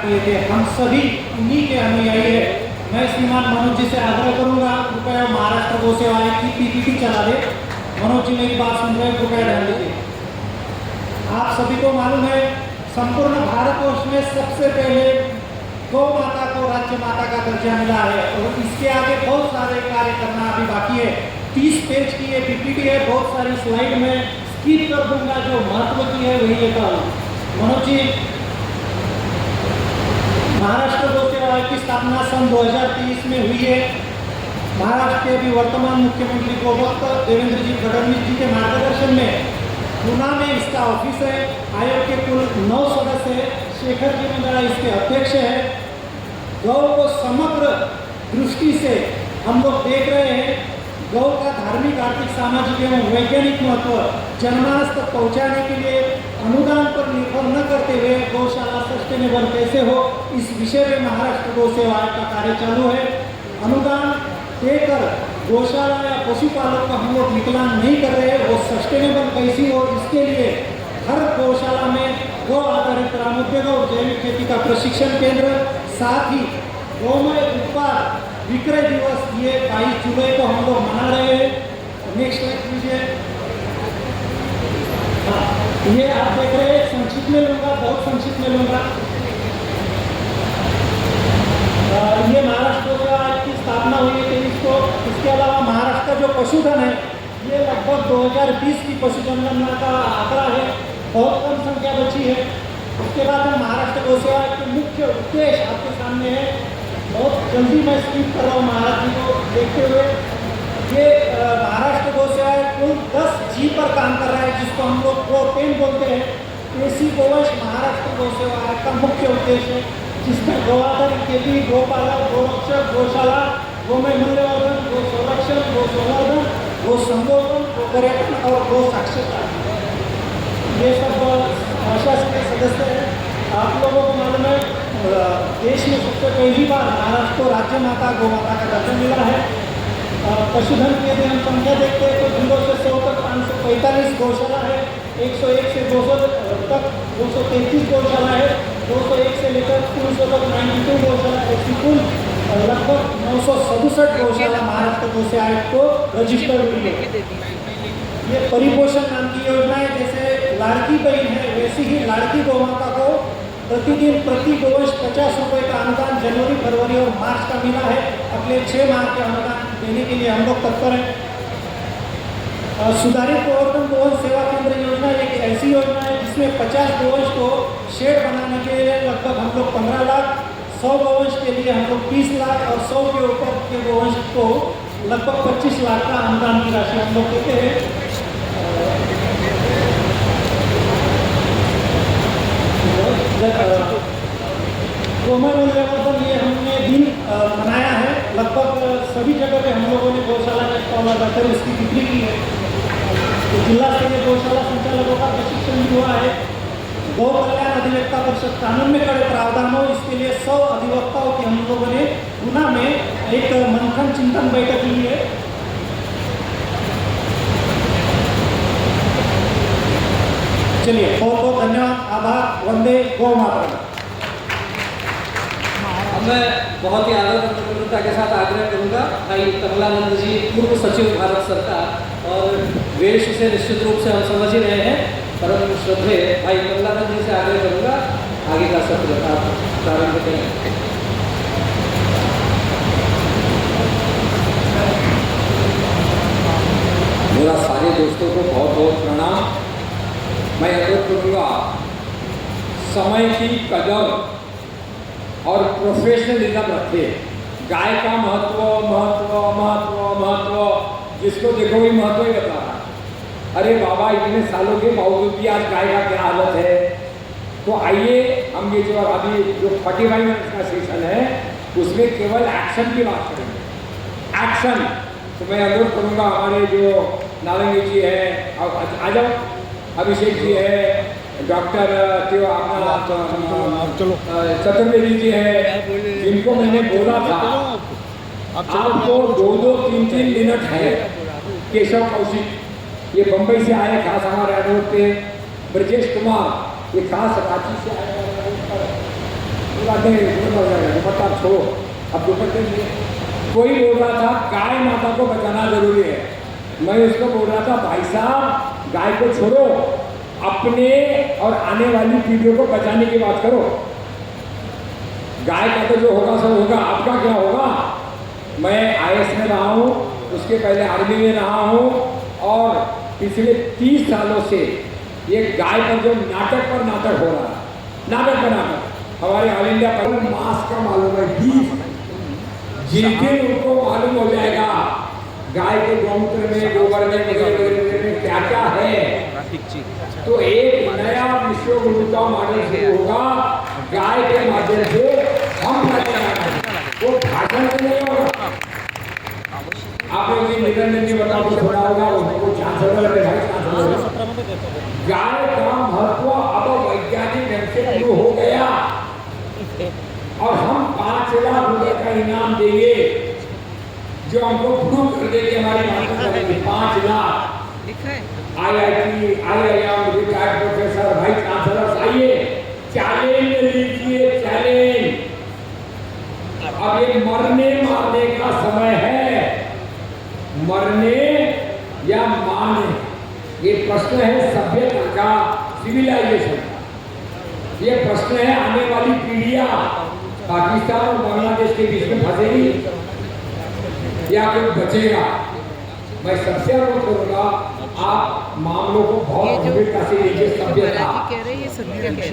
ये थे, हम सभी उन्हीं के अनुयायी है। मैं श्रीमान मनोज जी से आग्रह करूंगा, कृपया महाराष्ट्र गौ सेवा आयोग की पीपीटी चला दे। मनोज जी मेरी बात सुन रहे हैं, कृपया ध्यान दीजिए। आप सभी को मालूम है, संपूर्ण भारतवर्ष में सबसे पहले गौ माता को राज्य माता का दर्जा मिला है और इसके आगे बहुत सारे कार्य करना अभी बाकी है। 30 पेज की ये पीपीटी है, बहुत सारी स्लाइड में स्किप कर दूंगा, जो महत्व की है वही लेता हूँ। मनोज जी, महाराष्ट्र गौ सेवा आयोग की स्थापना सन 2023 में हुई है। महाराष्ट्र के अभी वर्तमान मुख्यमंत्री गोवक्त देवेंद्र जी फडणवीस जी के मार्गदर्शन में पुणे में इसका ऑफिस है। आयोग के कुल 9 सदस्य है। शेखर जी मंडला इसके अध्यक्ष है। गौ को समग्र दृष्टि से हम लोग देख रहे हैं। गौ का धार्मिक, आर्थिक, सामाजिक एवं वैज्ञानिक महत्व जनमानस तक पहुँचाने के लिए अनुदान पर निर्भर न करते हुए गौशाला सस्टेनेबल कैसे हो, इस विषय में महाराष्ट्र गौ सेवा आयोग का कार्य चालू है। अनुदान देकर गौशाला या पशुपालक को हम लोग विकलांग नहीं कर रहे, वो सस्टेनेबल कैसी हो इसके लिए हर गौशाला में गौ आधारित ग्रामोद्योग और जैविक खेती का प्रशिक्षण केंद्र, साथ ही गौमय उत्पाद विक्रय दिवस ये 22 जुलाई को हम लोग मना रहे हैं। नेक्स्ट लीजिए। हाँ, ये आप देख रहे हैं, संक्षिप्त में लूँगा, बहुत संक्षिप्त में लूँगा। ये महाराष्ट्र की स्थापना हुई है 23 को। इसके अलावा महाराष्ट्र का जो पशुधन है ये लगभग 2020 की पशु जनगणना का आंकड़ा है, बहुत कम संख्या बची है। उसके बाद हम महाराष्ट्र गौ सेवा के मुख्य उद्देश्य आपके सामने है। बहुत जल्दी मैं स्किप कर रहा हूँ महाराज जी को देखते हुए। ये महाराष्ट्र गौ सेवा कुल 10 जी पर काम कर रहा है, जिसको हम लोग प्रोपेन बोलते हैं। कृषि गोवंश महाराष्ट्र गौ सेवा आयोग का मुख्य उद्देश्य है, जिसमें गौआधारित खेती, गोपालन, गोरक्षक, गौशाला, गोमय मूल्यवर्धन, गो संरक्षण, गो संवर्धन, गो संगोपन, गो पर्यटन और गो साक्षरता, ये सब प्रशासकीय सदस्य हैं। आप लोगों को मालूम है, देश में सबसे पहली बार महाराष्ट्र को राज्य माता गौ माता का दर्जा मिला है। पशुधन की यदि हम संख्या देखते हैं तो 0 से 100 तक 545 गौशाला है, 101 से 200 तक 233 गौशाला है, 201 से लेकर 300 तक 92 गौशाला, ऐसी कुल लगभग 967 गौशाला महाराष्ट्र गौ सेवा आयोग को रजिस्टर्ड हुई है। ये परिपोषण नाम की योजना है। जैसे लाड़की बहन है, वैसी ही लाड़की गौ माता को प्रतिदिन प्रति गोवंश 50 रुपये का अनुदान जनवरी, फरवरी और मार्च का मिला है। अगले 6 माह के अनुदान देने के लिए हम लोग तत्पर हैं। सुधारित गोवर्धन गोवंश सेवा केंद्र योजना एक ऐसी योजना है जिसमें 50 गोवंश को शेड बनाने के लिए लगभग हम लोग 15 लाख, 100 गोवंश के लिए हम लोग 20 लाख और 100 के ऊपर के गोवंश को लगभग 25 लाख का अनुदान की राशि हम लोग देते हैं। गोमय मूल्यवर्धन ये हमने दिन मनाया है। लगभग सभी जगह पे हम लोगों ने गौशाला का स्टॉल लगाकर इसकी बिक्री की है। तो जिला स्तरीय गौशाला संचालकों का प्रशिक्षण भी हुआ है। गौ कल्याण अधिवक्ता परिषद कानून में कड़े प्रावधान हो, इसके लिए 100 अधिवक्ताओं की हम लोगों ने पुणे में एक मंथन चिंतन बैठक ली है। चलिए, बहुत बहुत धन्यवाद, आभार, वंदे गौ मातरम। मैं बहुत ही आदरता के साथ आग्रह करूंगा भाई कमलानंद जी, पूर्व सचिव भारत सरकार, और वेश से निश्चित रूप से हम समझ ही रहे हैं, परम श्रद्धेय भाई कमलानंद जी से आग्रह करूंगा आगे का सत्र आप प्रारंभ करें। मेरा सारे दोस्तों को बहुत बहुत प्रणाम। मैं अनुरोध करूँगा समय की कदर और प्रोफेशनलिज्म रखे। गाय का महत्व महत्व महत्व महत्व जिसको देखो वही महत्व ही बता रहा है। अरे बाबा, इतने सालों के बावजूद भी आज गाय का क्या हालत है। तो आइए हम ये जो अभी जो 45 मिनट का सेशन है उसमें केवल एक्शन की बात करेंगे। एक्शन। तो मैं अनुरोध करूँगा हमारे जो नारंगी जी है, आ जाओ, अभिषेक जी है, डॉक्टर चतुर्वेदी जी है, जिनको मैंने बोला था आपको 2-2, 3-3 मिनट है। केशव कौशिक, ये बम्बई से आए खास हमारे अनुरोध पे। ब्रजेश कुमार, ये खास रांची से आए। बात नहीं, दुपट्टा छोड़ो, अब दुपट्टे नहीं। कोई बोल रहा था गाय माता को बचाना जरूरी है, मैं उसको बोल रहा था भाई साहब गाय को छोड़ो, अपने और आने वाली पीढ़ियों को बचाने की बात करो। गाय का तो जो होगा सब होगा, आपका क्या होगा? मैं IAS में रहा हूँ, उसके पहले आर्मी में रहा हूँ और पिछले 30 सालों से ये गाय पर जो नाटक पर नाटक हो रहा है, नाटक पर नाटक, हमारे ऑल इंडिया पर मांस का मालूम है, बीफ, जिस दिन उनको मालूम हो जाएगा गाय के गौमूत्र में, गोबर में, वगैरह में क्या क्या है, तो एक नया विश्व गुरु का मॉडल शुरू होगा गाय के माध्यम से। हम वो भाषण से नहीं होगा। आपने भी निरंजन जी बताओ तो सुना होगा, उनको चांसलर गाय का महत्व अब वैज्ञानिक ढंग से शुरू हो गया और हम 5 लाख रुपए का इनाम देंगे जो हमको प्रूव कर देंगे हमारी बात करेंगे। 5 lakh IIT, IIM retired professor, भाई चांसलर आइए, चैलेंज लीजिए, चैलेंज। अब ये मरने मारने का समय है, मरने या मारने, ये प्रश्न है सभ्यता का, सिविलाइजेशन का। ये प्रश्न है आने वाली पीढ़ियां पाकिस्तान और बांग्लादेश के बीच में फंसेगी या कोई बचेगा। मैं सबसे अनुरोध करूंगा आप मामलों को बहुत गंभीरता से लीजिए। सभ्यता,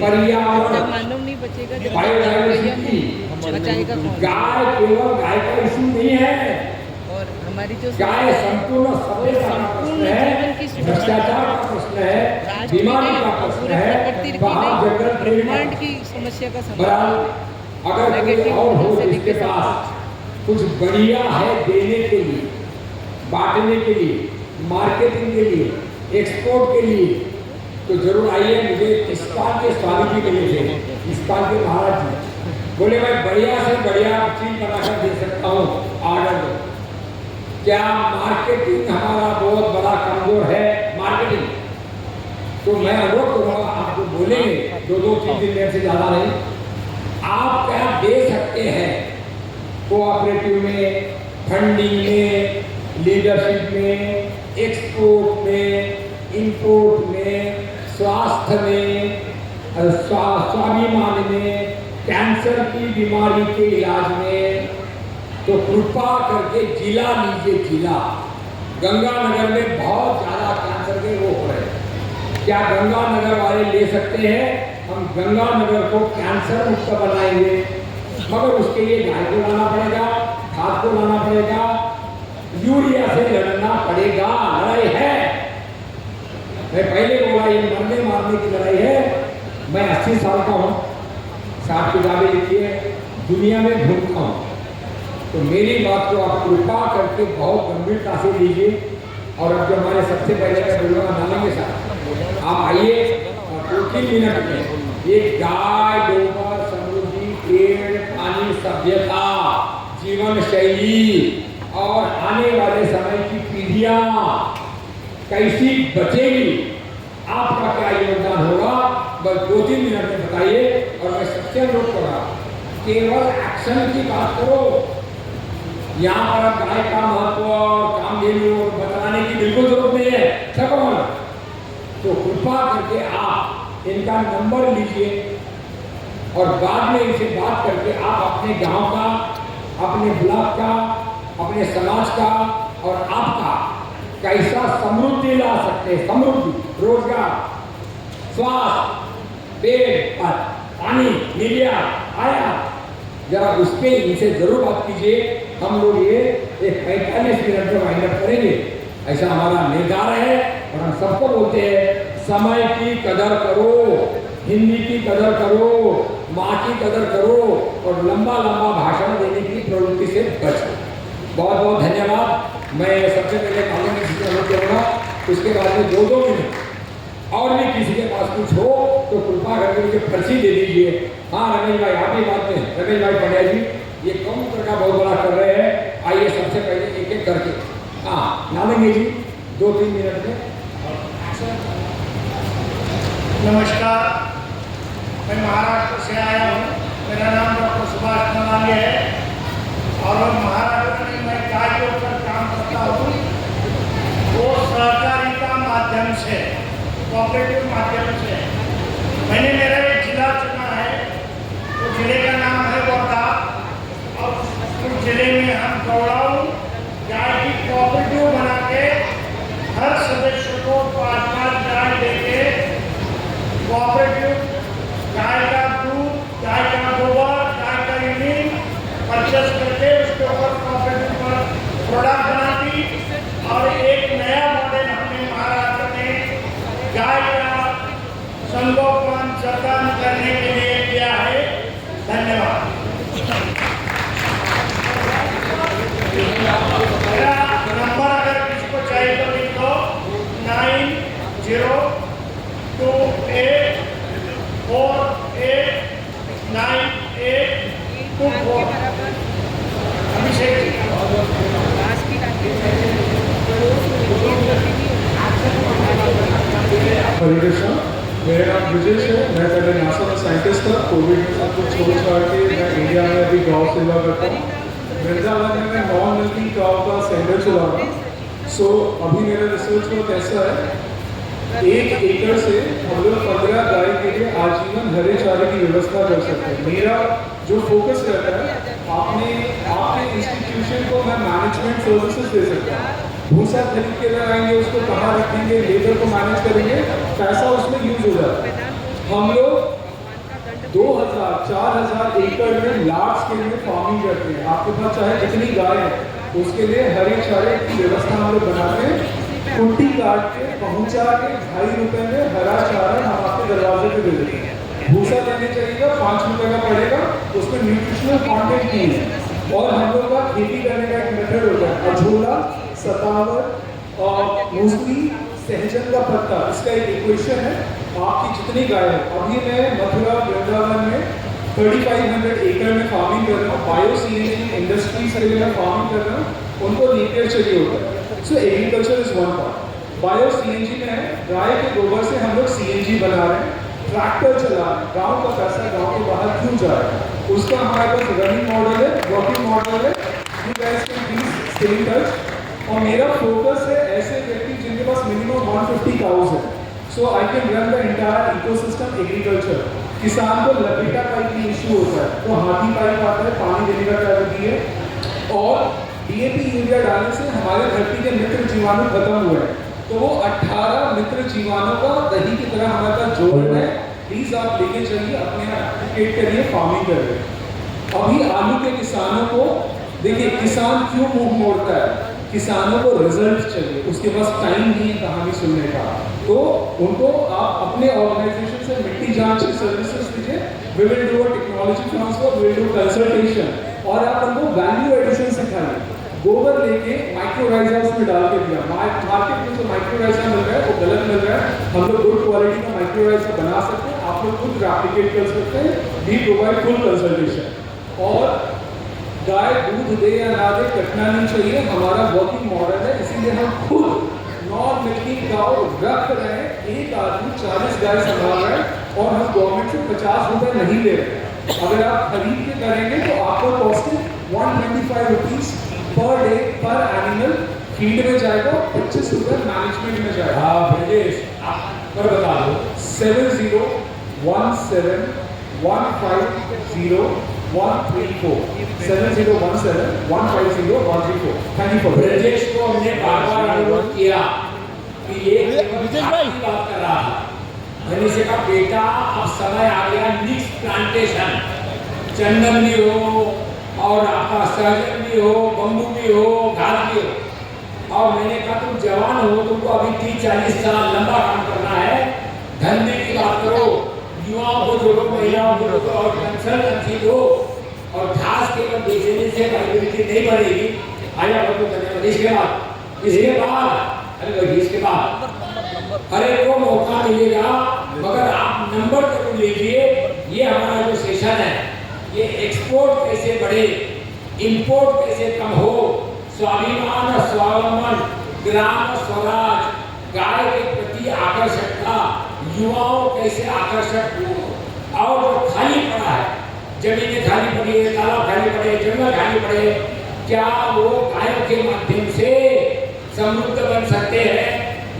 पर्यावरण, मानव नहीं बचेगा, बायोडाइवर्सिटी, गाय केवल गाय का इशू नहीं है, और हमारी जो गाय संपूर्ण सभ्यता का प्रश्न है, भ्रष्टाचार का प्रश्न है, बीमारी का प्रश्न है, ब्रह्मांड की समस्या का समाधान। अगर कोई और हो जिसके पास कुछ बढ़िया है देने के लिए, बांटने के लिए, मार्केटिंग के लिए, एक्सपोर्ट के लिए, तो जरूर आइए। मुझे इस्पात के स्वामी जी मिले थे, इस्पात के महाराज जी बोले मैं बढ़िया से बढ़िया चीज बनाकर दे सकता हूँ, ऑर्डर दो। क्या मार्केटिंग हमारा बहुत बड़ा कमजोर है? मार्केटिंग तो मैं अनुरोध करूँगा आपको बोलेंगे 2-3 दिन से ज़्यादा नहीं, आप क्या दे सकते हैं कोऑपरेटिव में, फंडिंग में, लीडरशिप में, एक्सपोर्ट में, इंपोर्ट में, स्वास्थ्य में, स्वाभिमान में, कैंसर की बीमारी के इलाज में, तो कृपा करके जिला लीजिए। जिला गंगानगर में बहुत ज़्यादा कैंसर के रोग हो रहे हैं, क्या गंगानगर वाले ले सकते हैं? हम गंगानगर को कैंसर मुक्त बनाएंगे, मगर उसके लिए गाय को लाना पड़ेगा, खाद को लाना पड़ेगा, यूरिया से लड़ना पड़ेगा। लड़ाई है, मैं पहले बोला ये मरने मारने की लड़ाई है। मैं 80 साल का हूँ, 7 किताबें लिखी है, दुनिया में घूमता हूँ, तो मेरी बात को आप कृपा करके बहुत गंभीरता से लीजिए। और अब जो हमारे सबसे पहले मैं बोलूँगा नालेंगे साहब, आप आइए और 2-3 मिनट में ये गाय, गोबर, समृद्धि, पेड़, पानी, सभ्यता, जीवन शैली और आने वाले समय की पीढ़ियां कैसी बचेगी, आपका क्या योगदान होगा, बस 2-3 मिनट में बताइए। और मैं सबसे अनुरोध कर रहा हूँ, केवल एक्शन की बात करो। यहाँ पर आप गाय का महत्व और कामधेनु बताने की बिल्कुल जरूरत नहीं है, सकल। तो कृपा करके आप इनका नंबर लीजिए और बाद में इनसे बात करके आप अपने गांव का, अपने ब्लॉक का, अपने समाज का और आपका कैसा समृद्धि ला सकते हैं। समृद्धि, रोजगार, स्वास्थ्य, पेड़, पानी, मीडिया, आया, जरा उसके इनसे जरूर बात कीजिए। हम लोग ये एक 45 मिनट में वाइंड अप करेंगे, ऐसा हमारा निर्धार है। और हम सबको बोलते हैं समय की कदर करो, हिंदी की कदर करो, माँ की कदर करो और लंबा लंबा भाषण देने की प्रवृत्ति से बचो। बहुत बहुत धन्यवाद। मैं सबसे पहले कानूनी से अनुरोध करूँगा, उसके बाद में 2-2 मिनट और भी किसी के पास कुछ हो तो कृपा करके मुझे पर्ची दे दीजिए। हाँ रमेश भाई, आप ही बात में, रमेश भाई पंड्या जी ये काउंटर का बहुत बड़ा कर रहे हैं। आइए सबसे पहले एक एक करके, हाँ नालेंगे जी 2-3 मिनट में। नमस्कार, मैं महाराष्ट्र से आया हूँ मेरा नाम डॉक्टर सुभाष नलांगे है और महाराष्ट्र में मैं गाय के ऊपर काम करता हूँ। वो सहकारिता माध्यम से, कोऑपरेटिव माध्यम से मैंने मेरा एक जिला चुना है। तो जिले का नाम है वर्धा और उस जिले में हम गौड़ाऊ गाय की कोऑपरेटिव बना के हर सदस्य को 5-5 गाय देके कोऑपरेटिव गाय का दूध, गाय का गोबर, गाय का यूरिन परचेस करके उसके ऊपर कोऑपरेटिव पर प्रोडक्ट बनाती। और एक नया मॉडल हमने महाराष्ट्र में गाय का संगोपन जतन करने के लिए किया है। धन्यवाद। मेरा नंबर अगर किसी को चाहिए तो लिख दो 90289824। अभिषेक हरे कृष्णा, मेरा नाम ब्रिजेश है। मैं पहले नासा में साइंटिस्ट था। कोविड में सब कुछ छोड़ छाड़ के मैं इंडिया में अभी गौ सेवा करता हूँ। वृंदावन में मैं नॉन मिल्किंग काउ का सेंटर चला रहा हूँ। सो अभी मेरा रिसर्च वर्क ऐसा है, 1 एकड़ से हम लोग 15 गाय के लिए आजीवन हरे चारे की व्यवस्था कर सकते हैं। मेरा जो फोकस रहता है, आपने इंस्टीट्यूशन को मैं मैनेजमेंट सर्विसेज दे सकता हूँ। भूसा खरीद के लगाएंगे, उसको कहाँ रखेंगे, लेबर को मैनेज करेंगे, पैसा उसमें यूज हो जाता है। हम लोग 2000-4000 एकड़ में लार्ज स्केल में फार्मिंग करते हैं। आपके पास चाहे जितनी गाय है उसके लिए हरे चारे की व्यवस्था हम लोग बनाते हैं। कुंटी काट के पहुंचा के 2.5 रुपए में हरा चारा हम आपके दरवाजे पे दे देते हैं। भूसा देने चाहिएगा, 5 रुपए का पड़ेगा, उसमें न्यूट्रिशनल कंटेंट नहीं है। और हम लोग का खेती करने का एक मेथड होता है, अझोला, सतावर और मूसली, सहजन का पत्ता। इसका एक इक्वेशन है, आपकी जितनी गाय है। अभी मैं मथुरा वृंदावन में 3500 एकड़ में फार्मिंग कर रहा हूँ। बायो सीएनजी इंडस्ट्रीज के लिए मैं फार्मिंग कर रहा हूँ। उनको नेपियर चाहिए होता है। सो agriculture is one part. Bio CNG में है, गाय के गोबर से हम लोग सीएनजी बना रहे हैं, ट्रैक्टर चला रहे हैं। गाँव का पैसा गाँव के बाहर क्यों जा रहा है, उसका हमारे पास रनिंग मॉडल है, वर्किंग मॉडल है। You guys can please stay in touch. और मेरा फोकस है ऐसे व्यक्ति जिनके पास मिनिमम 150 काउज है। So I can run the entire ecosystem agriculture. किसान को लपेटा पाइप की इश्यू होता है, तो हाथी पाइप आता है, पानी देने का क्या है। और डीएपी यूरिया डालने से हमारे धरती के मित्र जीवाणु खत्म हुए हैं। तो वो 18 मित्र जीवाणु का दही की तरह हमारे पास जोड़न है। प्लीज आप लेके चलिए, अपने यहाँ एप्लीकेट करिए, फार्मिंग करिए। अभी आलू के किसानों को देखिए, किसान क्यों मुंह मोड़ता है, किसानों को रिजल्ट चाहिए, उसके पास टाइम नहीं है कहानी सुनने का। तो उनको आप अपने ऑर्गेनाइजेशन से मिट्टी जांच की सर्विसेज दीजिए। We will do a technology transfer, we will do consultation, और आप उनको वैल्यू एडिशन सिखाइए। गोबर लेके माइक्रोराइजर्स में डाल के दिया, मार्केट में जो माइक्रोराइजर मिल रहा है वो गलत मिल रहा है। हम लोग गुड क्वालिटी का माइक्रोराइजर बना सकते हैं, आप लोग खुद रेप्लिकेट कर सकते हैं। We provide full consultation. और गाय दूध दे या ना दे, कटना नहीं चाहिए, हमारा वर्किंग मॉडल है। इसीलिए हम खुद नॉन मिल्किंग काउ रख रहे हैं। एक आदमी 40 गाय संभाल रहा है और हम गवर्नमेंट से 50 रुपए नहीं ले रहे। अगर आप खरीद के करेंगे तो आपको कॉस्टिंग 125 रुपीज पर डे पर एनिमल फीड में जाएगा, 25 रुपए मैनेजमेंट में जाएगा। हाँ ब्रिजेश, आप पर बता दो 7017150134 7017150134। थैंक यू फॉर ब्रजेश को हमने बार-बार अनुरोध किया कि ये विजय भाई बात कर रहा है। मैंने से कहा बेटा अब समय आ गया मिक्स प्लांटेशन, चंदन भी हो और आपका सहजन भी हो, बम्बू भी हो, घास भी हो। और मैंने कहा तुम जवान हो, तुमको अभी 30-40 साल लंबा काम करना है, धंधे की बात करो, युवाओं को जोड़ो, महिलाओं को जोड़ो और कंसल्टेंसी दो। और घास केवल बेचने से वाइबिलिटी नहीं बढ़ेगी। आया तो धन्यवाद। इसके बाद हर एक को मौका मिलेगा, मगर आप नंबर जरूर लीजिए। ये हमारा जो सेशन है, ये एक्सपोर्ट कैसे बढ़े, इंपोर्ट कैसे कम हो, स्वाभिमान और स्वावलंबन, ग्राम स्वराज, गाय के प्रति आकर्षकता, युवाओं कैसे आकर्षक हो, और जो खाली पड़ा है जमीनें खाली पड़ी है, तालाब खाली पड़े, जंगल खाली पड़े, क्या वो गायों के माध्यम से समृद्ध बन सकते हैं?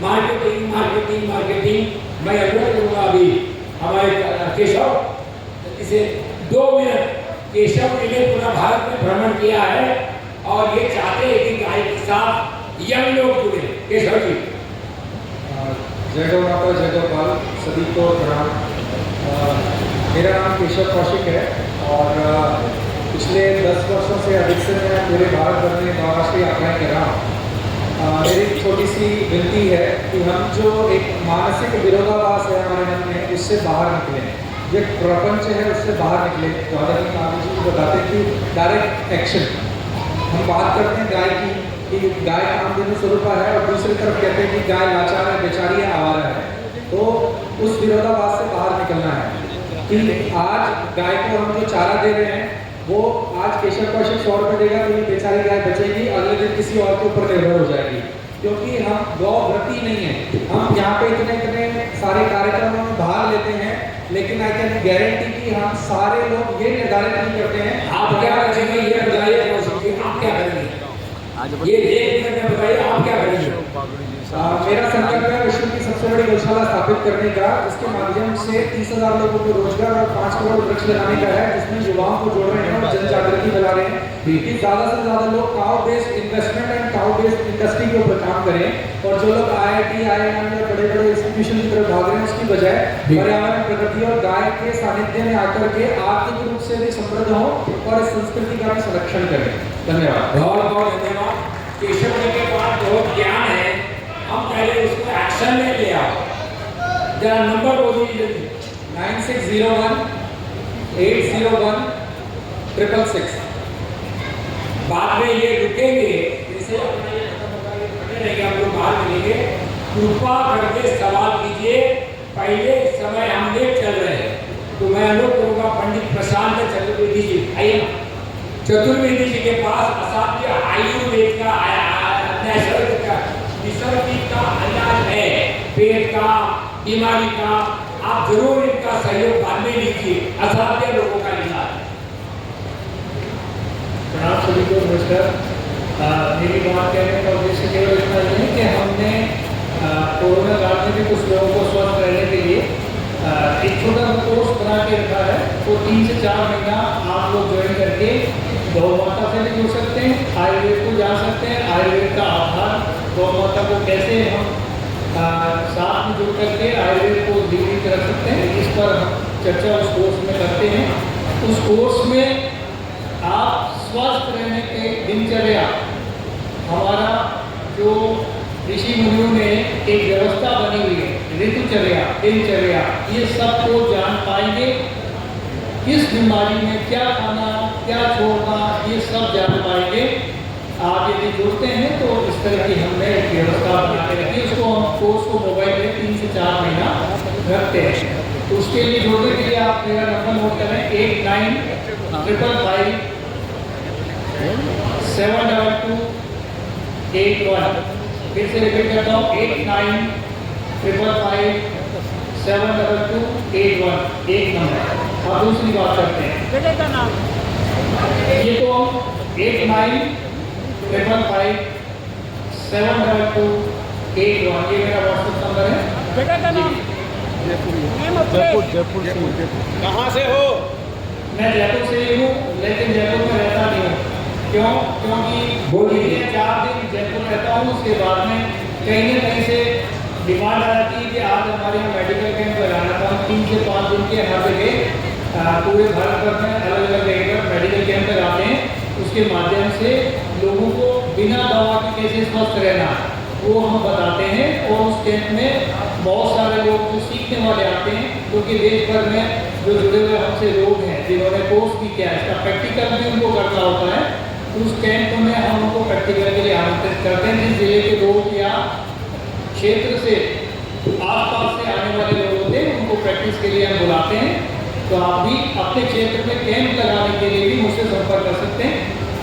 Marketing marketing marketing. मैं अनुरोध करूँगा अभी हमारे केशव, इसे 2 मिनट, केशव ने पूरा भारत में भ्रमण किया है और ये चाहते हैं कि गाय के साथ यंग लोग जुड़े। केशव जी। जय गौ माता, जय गोपाल, सभी को प्रणाम। मेरा नाम केशव कौशिक है और पिछले 10 वर्षों से अधिक से मैं पूरे भारत भर में महाराष्ट्र यात्राएं कर रहा हूँ। मेरी छोटी सी विनती है कि हम जो एक मानसिक विरोधाभास है हमारे मन में, उससे बाहर निकलें, जो प्रपंच है उससे बाहर निकले। जौहर गांधी जी बताते हैं कि डायरेक्ट एक्शन। हम बात करते हैं गाय की कि गाय कामधेनु स्वरूपा है और दूसरी तरफ कहते हैं कि गाय लाचार है, बेचारी है, आवारा है। तो उस विरोधाभास से बाहर निकलना है कि आज गाय को हम जो चारा दे रहे हैं वो आज केशव कौशिक 100 रुपये देगा तो ये बेचारी गाय बचेगी, अगले दिन किसी और के ऊपर निर्भर हो जाएगी। क्योंकि हम गौव्रती नहीं है। हम यहाँ पे इतने इतने सारे कार्यक्रमों में भाग लेते हैं, लेकिन आई कैन गारंटी कि हम सारे लोग ये निर्धारित नहीं करते हैं आप क्या करेंगे, ये बताइए, आप क्या करेंगे? ये एक मिनट में बताइए आप क्या करेंगे? मेरा संकल्प है विश्व की सबसे बड़ी गौशाला स्थापित करने का, जिसके माध्यम से 30,000 लोगों को रोजगार और 5 करोड़ वृक्ष लगाने का है, जिसमें युवाओं को जोड़ रहे हैं और जन जागृति फैला रहे हैं कि ज़्यादा से ज़्यादा लोग cow based investment and cow based industry के ऊपर काम करें। और जो लोग IIT, IIM या बड़े बड़े इंस्टीट्यूशन की तरफ भाग रहे हैं उसकी बजाय पर्यावरण, प्रकृति और गाय के सानिध्य में आकर के आर्थिक रूप से भी समृद्ध हो और इस संस्कृति का भी संरक्षण करें। धन्यवाद। बहुत बहुत धन्यवाद। केशव जी के पास बहुत ज्ञान है, हम पहले उसको एक्शन में ले आओ। जरा नंबर बोलिए। 9601-801-666। बाद में ये रुकेंगे, जैसे अपना ये रहेंगे, हम लोग बाहर मिलेंगे। कृपा करके सवाल कीजिए, पहले समय हम लेट चल रहे हैं। तो मैं अनुरोध करूँगा पंडित प्रशांत चतुर्वेदी जी, आइए। चतुर्वेदी जी के पास असाध्य आयुर्वेद का निसर्ग का इलाज है, पेट का, बीमारी का। आप जरूर इनका सहयोग बाद में लीजिए, असाध्य लोगों का इलाज। प्रणाम सभी को, नमस्कार। मेरी बात कहने का उद्देश्य केवल इतना ही है कि हमने कोरोना काल में भी कुछ लोगों को स्वस्थ रहने के लिए एक छोटा सा कोर्स बना के रखा है। तो 3 से 4 महीना आप लोग ज्वाइन करके गौ माता से भी जुड़ सकते हैं, आयुर्वेद को जान सकते हैं, आयुर्वेद का आधार गौ माता को कैसे हम साथ में जुड़ करके आयुर्वेद को जीवित रख सकते हैं, इस पर हम चर्चा उस कोर्स में करते हैं। उस कोर्स में आप स्वस्थ रहने के दिनचर्या, हमारा जो ऋषि मुनियों ने एक व्यवस्था बनी हुई है, ऋतुचर्या, दिनचर्या, ये सब को जान पाएंगे। किस बीमारी में क्या खाना, क्या छोड़ना, ये सब जान पाएंगे। आप यदि जुड़ते हैं तो इस तरह की हमने एक व्यवस्था बना के रखी है। उसको हम कोर्स को मोबाइल में 3 से 4 महीना रखते हैं। तो उसके लिए जुड़ने के लिए आप मेरा नंबर नोट करें, 8955572281। फिर से रिपीट करता हूँ, 8955572281, एक नंबर। अब दूसरी बात करते हैं, जगह का नाम ये तो 8955572281, ये मेरा व्हाट्सएप नंबर है। जगह का नाम कहाँ से हो? मैं जयपुर से ही हूँ, लेकिन जयपुर में रहता नहीं हूँ। क्यों? क्योंकि बोलिए। मैं 4 दिन जयपुर रहता हूँ, उसके बाद में कहीं न कहीं से डिमांड आ जाती है कि आज हमारे यहाँ मेडिकल कैंप लगाना था। हम 3 से 5 दिन के हर जगह पूरे भारत भर में अलग अलग जगह पर मेडिकल कैंप लगाते हैं। उसके माध्यम से लोगों को बिना दवा के कैसे स्वस्थ रहना वो हम बताते हैं। और उस कैंप में बहुत सारे लोग जो सीखने वाले आते हैं, क्योंकि देश भर में जो जुड़े हुए हमसे लोग हैं जिन्होंने कोर्स भी किया है, इसका प्रैक्टिकल भी उनको करना होता है। तो उस कैंप में हम उनको प्रैक्टिकल के लिए आमंत्रित करते हैं। जिस जिले के लोग या क्षेत्र से आसपास से आने वाले लोग होते हैं उनको प्रैक्टिस के लिए हम बुलाते हैं। तो आप भी अपने क्षेत्र में कैंप लगाने के लिए भी मुझसे संपर्क कर सकते हैं।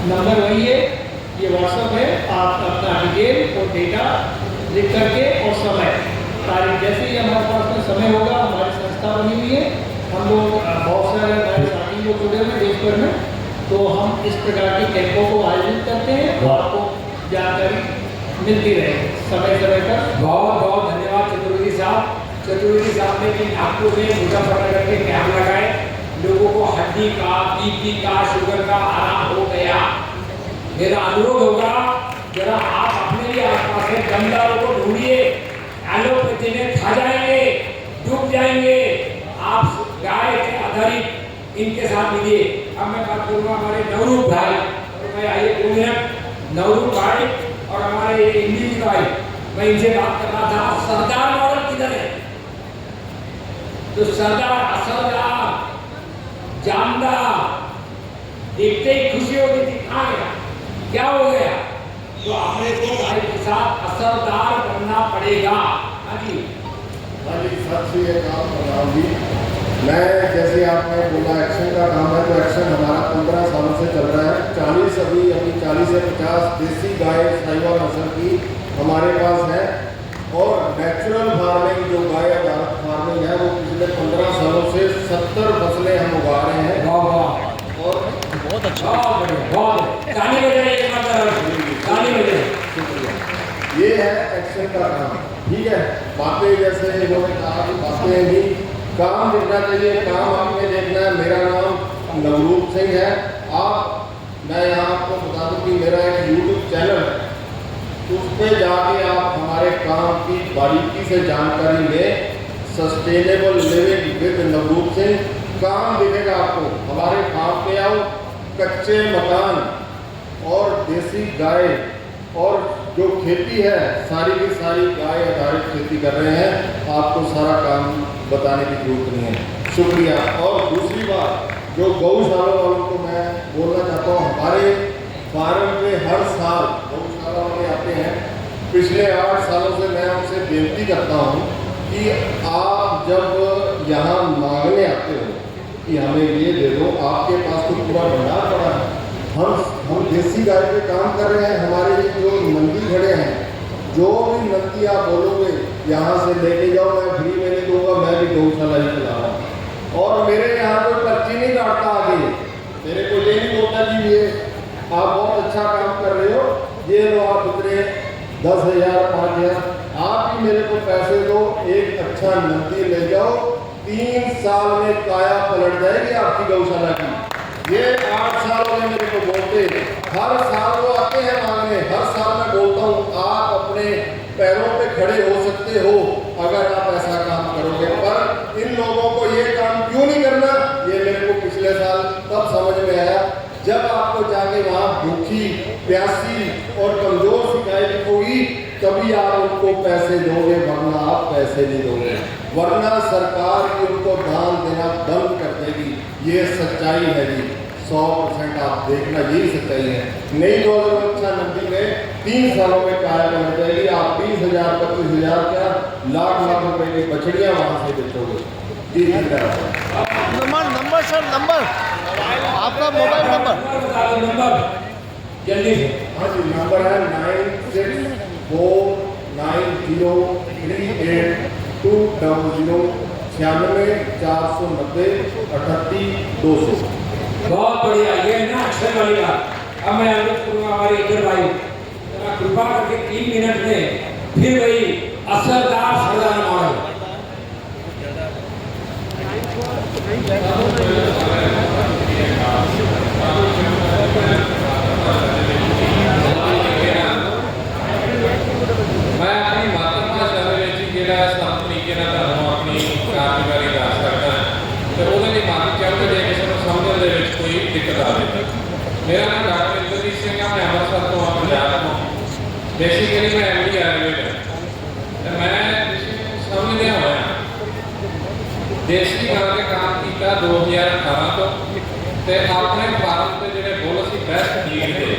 नंबर वही है, ये व्हाट्सअप है। आप अपना डिटेल और डेटा लिख करके और समय, तारीख, जैसे ही हमारे पास में समय होगा, हमारी संस्था बनी हुई है, हम लोग बहुत सारे नए साथी लोग जुड़े हुए देश भर में, तो हम इस प्रकार के कैंपों को आयोजित करते हैं और आपको जानकारी मिलती रहे समय समय पर। बहुत बहुत धन्यवाद चतुर्वेदी साहब। चतुर्वेदी साहब ने कि नागपुर में मुजफ्फरनगर के कैंप लगाए, लोगों को हड्डी का, बीपी का, शुगर का आराम हो गया। मेरा अनुरोध होगा जरा आप अपने भी आसपास के दमदारों को ढूंढिए, एलोपैथी में खा जाएंगे, डूब जाएंगे। आप गाय के आधारित इनके साथ मिलिए। अब मैं बात करूँगा हमारे नवरूप भाई, तो मैं आइए 2 मिनट। नवरूप भाई और हमारे इंद्रजीत भाई, मैं इनसे बात कर रहा था सरदार मॉडल किधर है? तो सरदार, असरदार, जानदार देखते ही खुशी होती थी, कहाँ गया, क्या हो गया? तो अपने को भाई के साथ असरदार बनना पड़ेगा। हाँ जी, सत श्री अकाल प्रधान जी। मैं जैसे आपने बोला एक्शन का काम है, तो एक्शन हमारा 15 सालों से चल रहा है। 40 अभी 40 से 50 देसी गाय साहिवाल नस्ल की हमारे पास है, और नेचुरल फार्मिंग जो गाय आधारित फार्मिंग है वो पिछले 15 सालों से 70 फसलें हम उगा रहे हैं। वाह वाह, और बहुत अच्छा, बहुत ताली बजाइए, ताली बजाइए। ये है एक्शन का काम, ठीक है। बातें जैसे इन्होंने कहा कि बातें ही काम देखना चाहिए, काम आपने देखना है। मेरा नाम नवरूप सिंह है। मैं यहाँ आपको बता दूँ कि मेरा एक यूट्यूब चैनल है, उस पर जाके आप हमारे काम की बारीकी से जानकारी लें। सस्टेनेबल लिविंग विद नवरूप सिंह काम दिखेगा आपको। हमारे फार्म पे आओ, कच्चे मकान और देसी गाय और जो खेती है सारी की सारी गाय आधारित खेती कर रहे हैं। आपको सारा काम बताने की जरूरत नहीं है। शुक्रिया। और दूसरी बात, जो गौशाला वालों को मैं बोलना चाहता हूँ, हमारे फार्म पे हर साल गौशाला वाले आते हैं। पिछले 8 सालों से मैं उनसे बेनती करता हूँ कि आप जब यहाँ मांगने आते हो कि हमें ये दे दो, आपके पास तो पूरा भंडार पड़ा है। हम देसी गाय पे काम कर रहे हैं। हमारे ये जो नंदी खड़े हैं, जो भी नंदी आप बोलोगे यहाँ से लेके जाओ, मैं फ्री में नहीं दूंगा। मैं भी गौशाला ही चला रहा हूँ, और मेरे यहाँ कोई पर्ची नहीं काटता आगे। मेरे को ये नहीं बोलता कि ये आप बहुत अच्छा काम कर रहे हो, ये लो आप इतने 10,000 5,000 आप ही मेरे को पैसे दो, एक अच्छा नंदी ले जाओ, 3 साल में काया पलट जाएगी आपकी गौशाला की। ये 8 साल में मेरे को बोलते, हर साल वो आते हैं मांगने। हर साल मैं बोलता हूँ आप अपने पैरों पे खड़े हो सकते हो अगर आप ऐसा काम करोगे, पर इन लोगों को ये काम क्यों नहीं करना, ये मेरे को पिछले साल तब समझ में आया जब आपको जाके वहाँ भूखी, प्यासी और कमजोर सी गाय दिखोगी, तभी आप उनको पैसे दोगे, वरना आप पैसे नहीं दोगे, वरना सरकार भी उनको दान देना बंद कर देगी। ये सच्चाई है जी, 100% आप देखना, यही सच्चाई है। नहीं तो अगर अच्छा नंदी में 3 सालों में काया बन जाएगी, आप 20,000 25,000 क्या लाख रुपए की बछड़ियाँ वहाँ से बेचोगे। जी नंबर सर, नंबर आपका मोबाइल नंबर जल्दी से। हाँ जी, नंबर है 9649038200 96 490 38 200। बहुत बढ़िया, ये है ना अक्षर वाली बात। अब मैं अनुरोध करूँगा हमारे इधर भाई, जरा कृपा करके 3 मिनट में फिर वही असरदार सरदार मॉडल। मैं अपनी मातृभाषा ਜਿਹੜਾ ਸਭ ਤਰੀਕੇ ਨਾਲ ਤੁਹਾਨੂੰ ਆਪਣੀ ਕਾਰਗੁਜ਼ਾਰੀ ਦੱਸ ਸਕਦਾ ਤੇ ਉਹਦੇ ਲਈ ਮੰਨ ਚਾਹੁੰਦੇ ਜੇ ਕਿਸੇ ਨੂੰ ਸਮਝਣ ਦੇ ਵਿੱਚ ਕੋਈ ਦਿੱਕਤ ਆਵੇ। ਮੇਰਾ ਨਾਮ ਡਾਕਟਰ ਇੰਦਰਜੀਤ ਸਿੰਘ ਹੈ, ਮੈਂ ਅੰਮ੍ਰਿਤਸਰ ਤੋਂ ਪੰਜਾਬ ਤੋਂ। ਬੇਸਿਕਲੀ ਮੈਂ MD ਆਯੁਰਵੇਦ ਤੇ ਮੈਂ ਸਮਝਦਿਆਂ ਹੋਇਆ ਦੇਸੀ ਗਾਂ ਦੇ ਕੰਮ ਕੀਤਾ 2018 ਤੋਂ ਤੇ ਆਪਣੇ ਫਾਰਮ ਤੇ ਜਿਹੜੇ ਬੁੱਲ ਸੀ ਬੈਸਟ ਬਰੀਡ ਦੇ,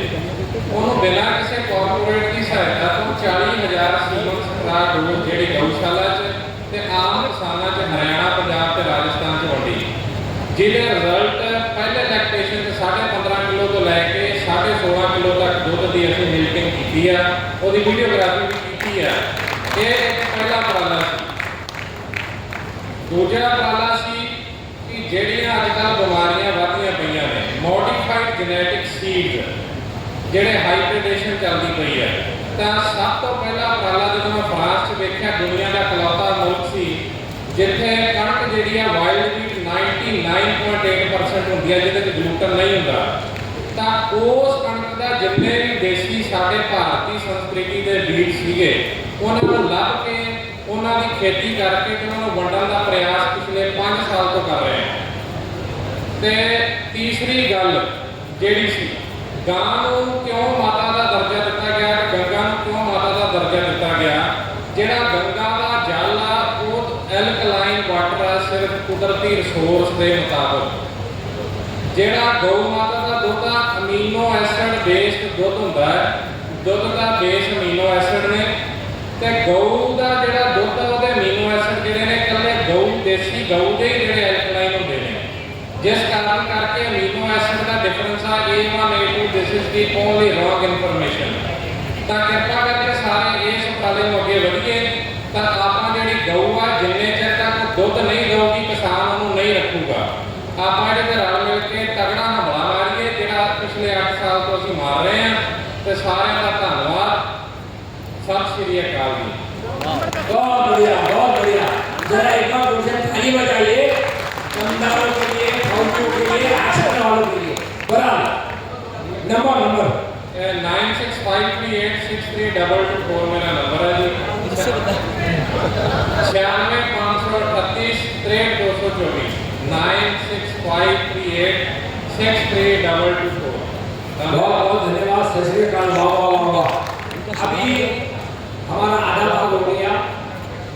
ਉਹਨੂੰ ਬਿਨਾਂ ਕਿਸੇ ਕਾਰਪੋਰੇਟ ਦੀ ਸਹਾਇਤਾ ਤੋਂ 40,000 ਸੀਮਨ ਸਪਰਾ ਡੋਜ਼ ਜਿਹੜੀ ਗਊਸ਼ਾਲਾ 'ਚ ਤੇ ਆਮ ਕਿਸਾਨਾਂ 'ਚ ਹਰਿਆਣਾ, ਪੰਜਾਬ ਤੇ ਰਾਜਸਥਾਨ 'ਚ ਵੰਡੀ, ਜਿਹਦੇ ਰਿਜ਼ਲਟ ਪਹਿਲੇ ਲੈਕਟੇਸ਼ਨ 'ਚ 15.5 ਕਿਲੋ ਤੋਂ ਲੈ ਕੇ 16.5 ਕਿਲੋ ਤੱਕ ਦੁੱਧ ਦੀ ਅਸੀਂ ਮਿਲਕਿੰਗ ਕੀਤੀ ਆ। ਉਹਦੀ ਵੀਡੀਓਗ੍ਰਾਫੀ ਵੀ ਕੀਤੀ ਆ। ਇਹ ਪਹਿਲਾ ਉਪਰਾਲਾ ਸੀ। ਦੂਜਾ ਉਪਰਾਲਾ ਸੀ ਜਿਹੜੀਆਂ ਅੱਜ ਕੱਲ੍ਹ ਬਿਮਾਰੀਆਂ ਵੱਧਦੀਆਂ ਪਈਆਂ ਨੇ, ਮੋਡੀਫਾਈਡ ਜੈਨੇਟਿਕ ਸੀਡਸ ਜਿਹੜੇ ਹਾਈਬ੍ਰਿਡੇਸ਼ਨ ਚੱਲਦੀ ਪਈ ਹੈ, ਤਾਂ ਸਭ ਤੋਂ ਪਹਿਲਾ ਉਪਰਾਲਾ ਜਦੋਂ ਮੈਂ ਫਰਾਂਸ 'ਚ ਵੇਖਿਆ, ਦੁਨੀਆ ਦਾ ਇਕਲੌਤਾ ਮੁਲਕ ਸੀ ਜਿੱਥੇ ਕਣਕ ਜਿਹੜੀ ਆ ਵਾਈਲਡ ਵੀਟ 99.8% ਹੁੰਦੀ ਹੈ, ਜਿਹਦੇ 'ਚ ਗਲੂਟਨ ਨਹੀਂ ਹੁੰਦਾ, ਤਾਂ ਉਸ ਕਣਕ ਦਾ ਜਿੰਨੇ ਵੀ ਦੇਸੀ ਸਾਡੇ ਭਾਰਤੀ ਸੰਸਕ੍ਰਿਤੀ ਦੇ ਬੀਜ ਸੀਗੇ, ਉਹਨਾਂ ਨੂੰ ਲੱਭ ਕੇ ਉਹਨਾਂ ਦੀ ਖੇਤੀ ਕਰਕੇ ਤੇ ਉਹਨਾਂ ਨੂੰ ਵੰਡਣ ਦਾ ਪ੍ਰਯਾਸ ਪਿਛਲੇ 5 ਸਾਲ ਤੋਂ ਕਰ ਰਹੇ ਹਾਂ। ਤੇ ਤੀਸਰੀ ਗੱਲ ਜਿਹੜੀ ਸੀ, ਗਾਂ ਨੂੰ ਕਿਉਂ ਮਾਤਾ ਦਾ ਦਰਜਾ ਦਿੱਤਾ ਗਿਆ ਤੇ ਗੰਗਾ ਨੂੰ ਕਿਉਂ ਮਾਤਾ ਦਾ ਦਰਜਾ ਦਿੱਤਾ ਗਿਆ? ਜਿਹੜਾ ਗੰਗਾ ਦਾ ਜਲ ਆ ਉਹ ਐਲਕਲਾਈਨ ਵਾਟਰ ਆ, ਸਿਰਫ ਕੁਦਰਤੀ ਰਿਸੋਰਸ ਦੇ ਮੁਤਾਬਕ। ਜਿਹੜਾ ਗਊ ਮਾਤਾ ਦਾ ਦੁੱਧ ਆ, ਅਮੀਨੋ ਐਸਿਡ ਬੇਸਡ ਦੁੱਧ ਹੁੰਦਾ ਹੈ, ਦੁੱਧ ਦਾ ਬੇਸ ਅਮੀਨੋ ਐਸਿਡ ਨੇ, ਤੇ ਗਊ ਦਾ ਜਿਹੜਾ ਦੁੱਧ ਆ ਉਹਦੇ ਅਮੀਨੋ ਐਸਿਡ ਜਿਹੜੇ ਨੇ ਇਕੱਲੇ ਗਊ ਦੇਸੀ ਗਊ ਦੇ ਹੀ ਜਿਹੜੇ ਐਲਕਲਾਈਨ ਹੁੰਦੇ ਨੇ, ਜਿਸ ਕਾਰਨ ਕਰਕੇ ਅਮੀਨੋ ਐਸਿਡ ਦਾ ਡਿਫਰੈਂਸ ਆ A1 A2, this is the only wrong information. ਤਾਂ ਕਿਰਪਾ ਕਰਕੇ ਸਾਰੇ ਇਸ ਉਪਰਾਲੇ ਨੂੰ ਅੱਗੇ ਵਧੀਏ, ਤਾਂ ਆਪਾਂ ਜਿਹੜੀ ਗਊ ਆ ਜਿੰਨੇ ਚਿਰ ਤੱਕ ਦੁੱਧ ਨਹੀਂ ਦੇਊਗੀ ਕਿਸਾਨ ਉਹਨੂੰ ਨਹੀਂ ਰੱਖੂਗਾ। ਆਪਾਂ ਜਿਹੜੇ ਰਲ ਮਿਲ ਕੇ ਤਗੜਾ ਹਮਲਾ ਮਾਰੀਏ ਜਿਹੜਾ ਪਿਛਲੇ 8 ਸਾਲ ਤੋਂ ਅਸੀਂ ਮਾਰ ਰਹੇ ਹਾਂ। ਤੇ ਸਾਰਿਆਂ ਦਾ ਧੰਨਵਾਦ। सत श्री अकाल जी। बहुत बढ़िया, बहुत बढ़िया। जरा एक बार उनसे थाली बजाइए, दमदारों के लिए, फौजियों के लिए, एक्शन वालों के लिए। बराबर नंबर 9653863224 मेरा नंबर है जी। 965338 63224 9653863224। बहुत बहुत धन्यवाद। सत श्री अकाल। वाह। अभी हमारा आधा भाग हो गया।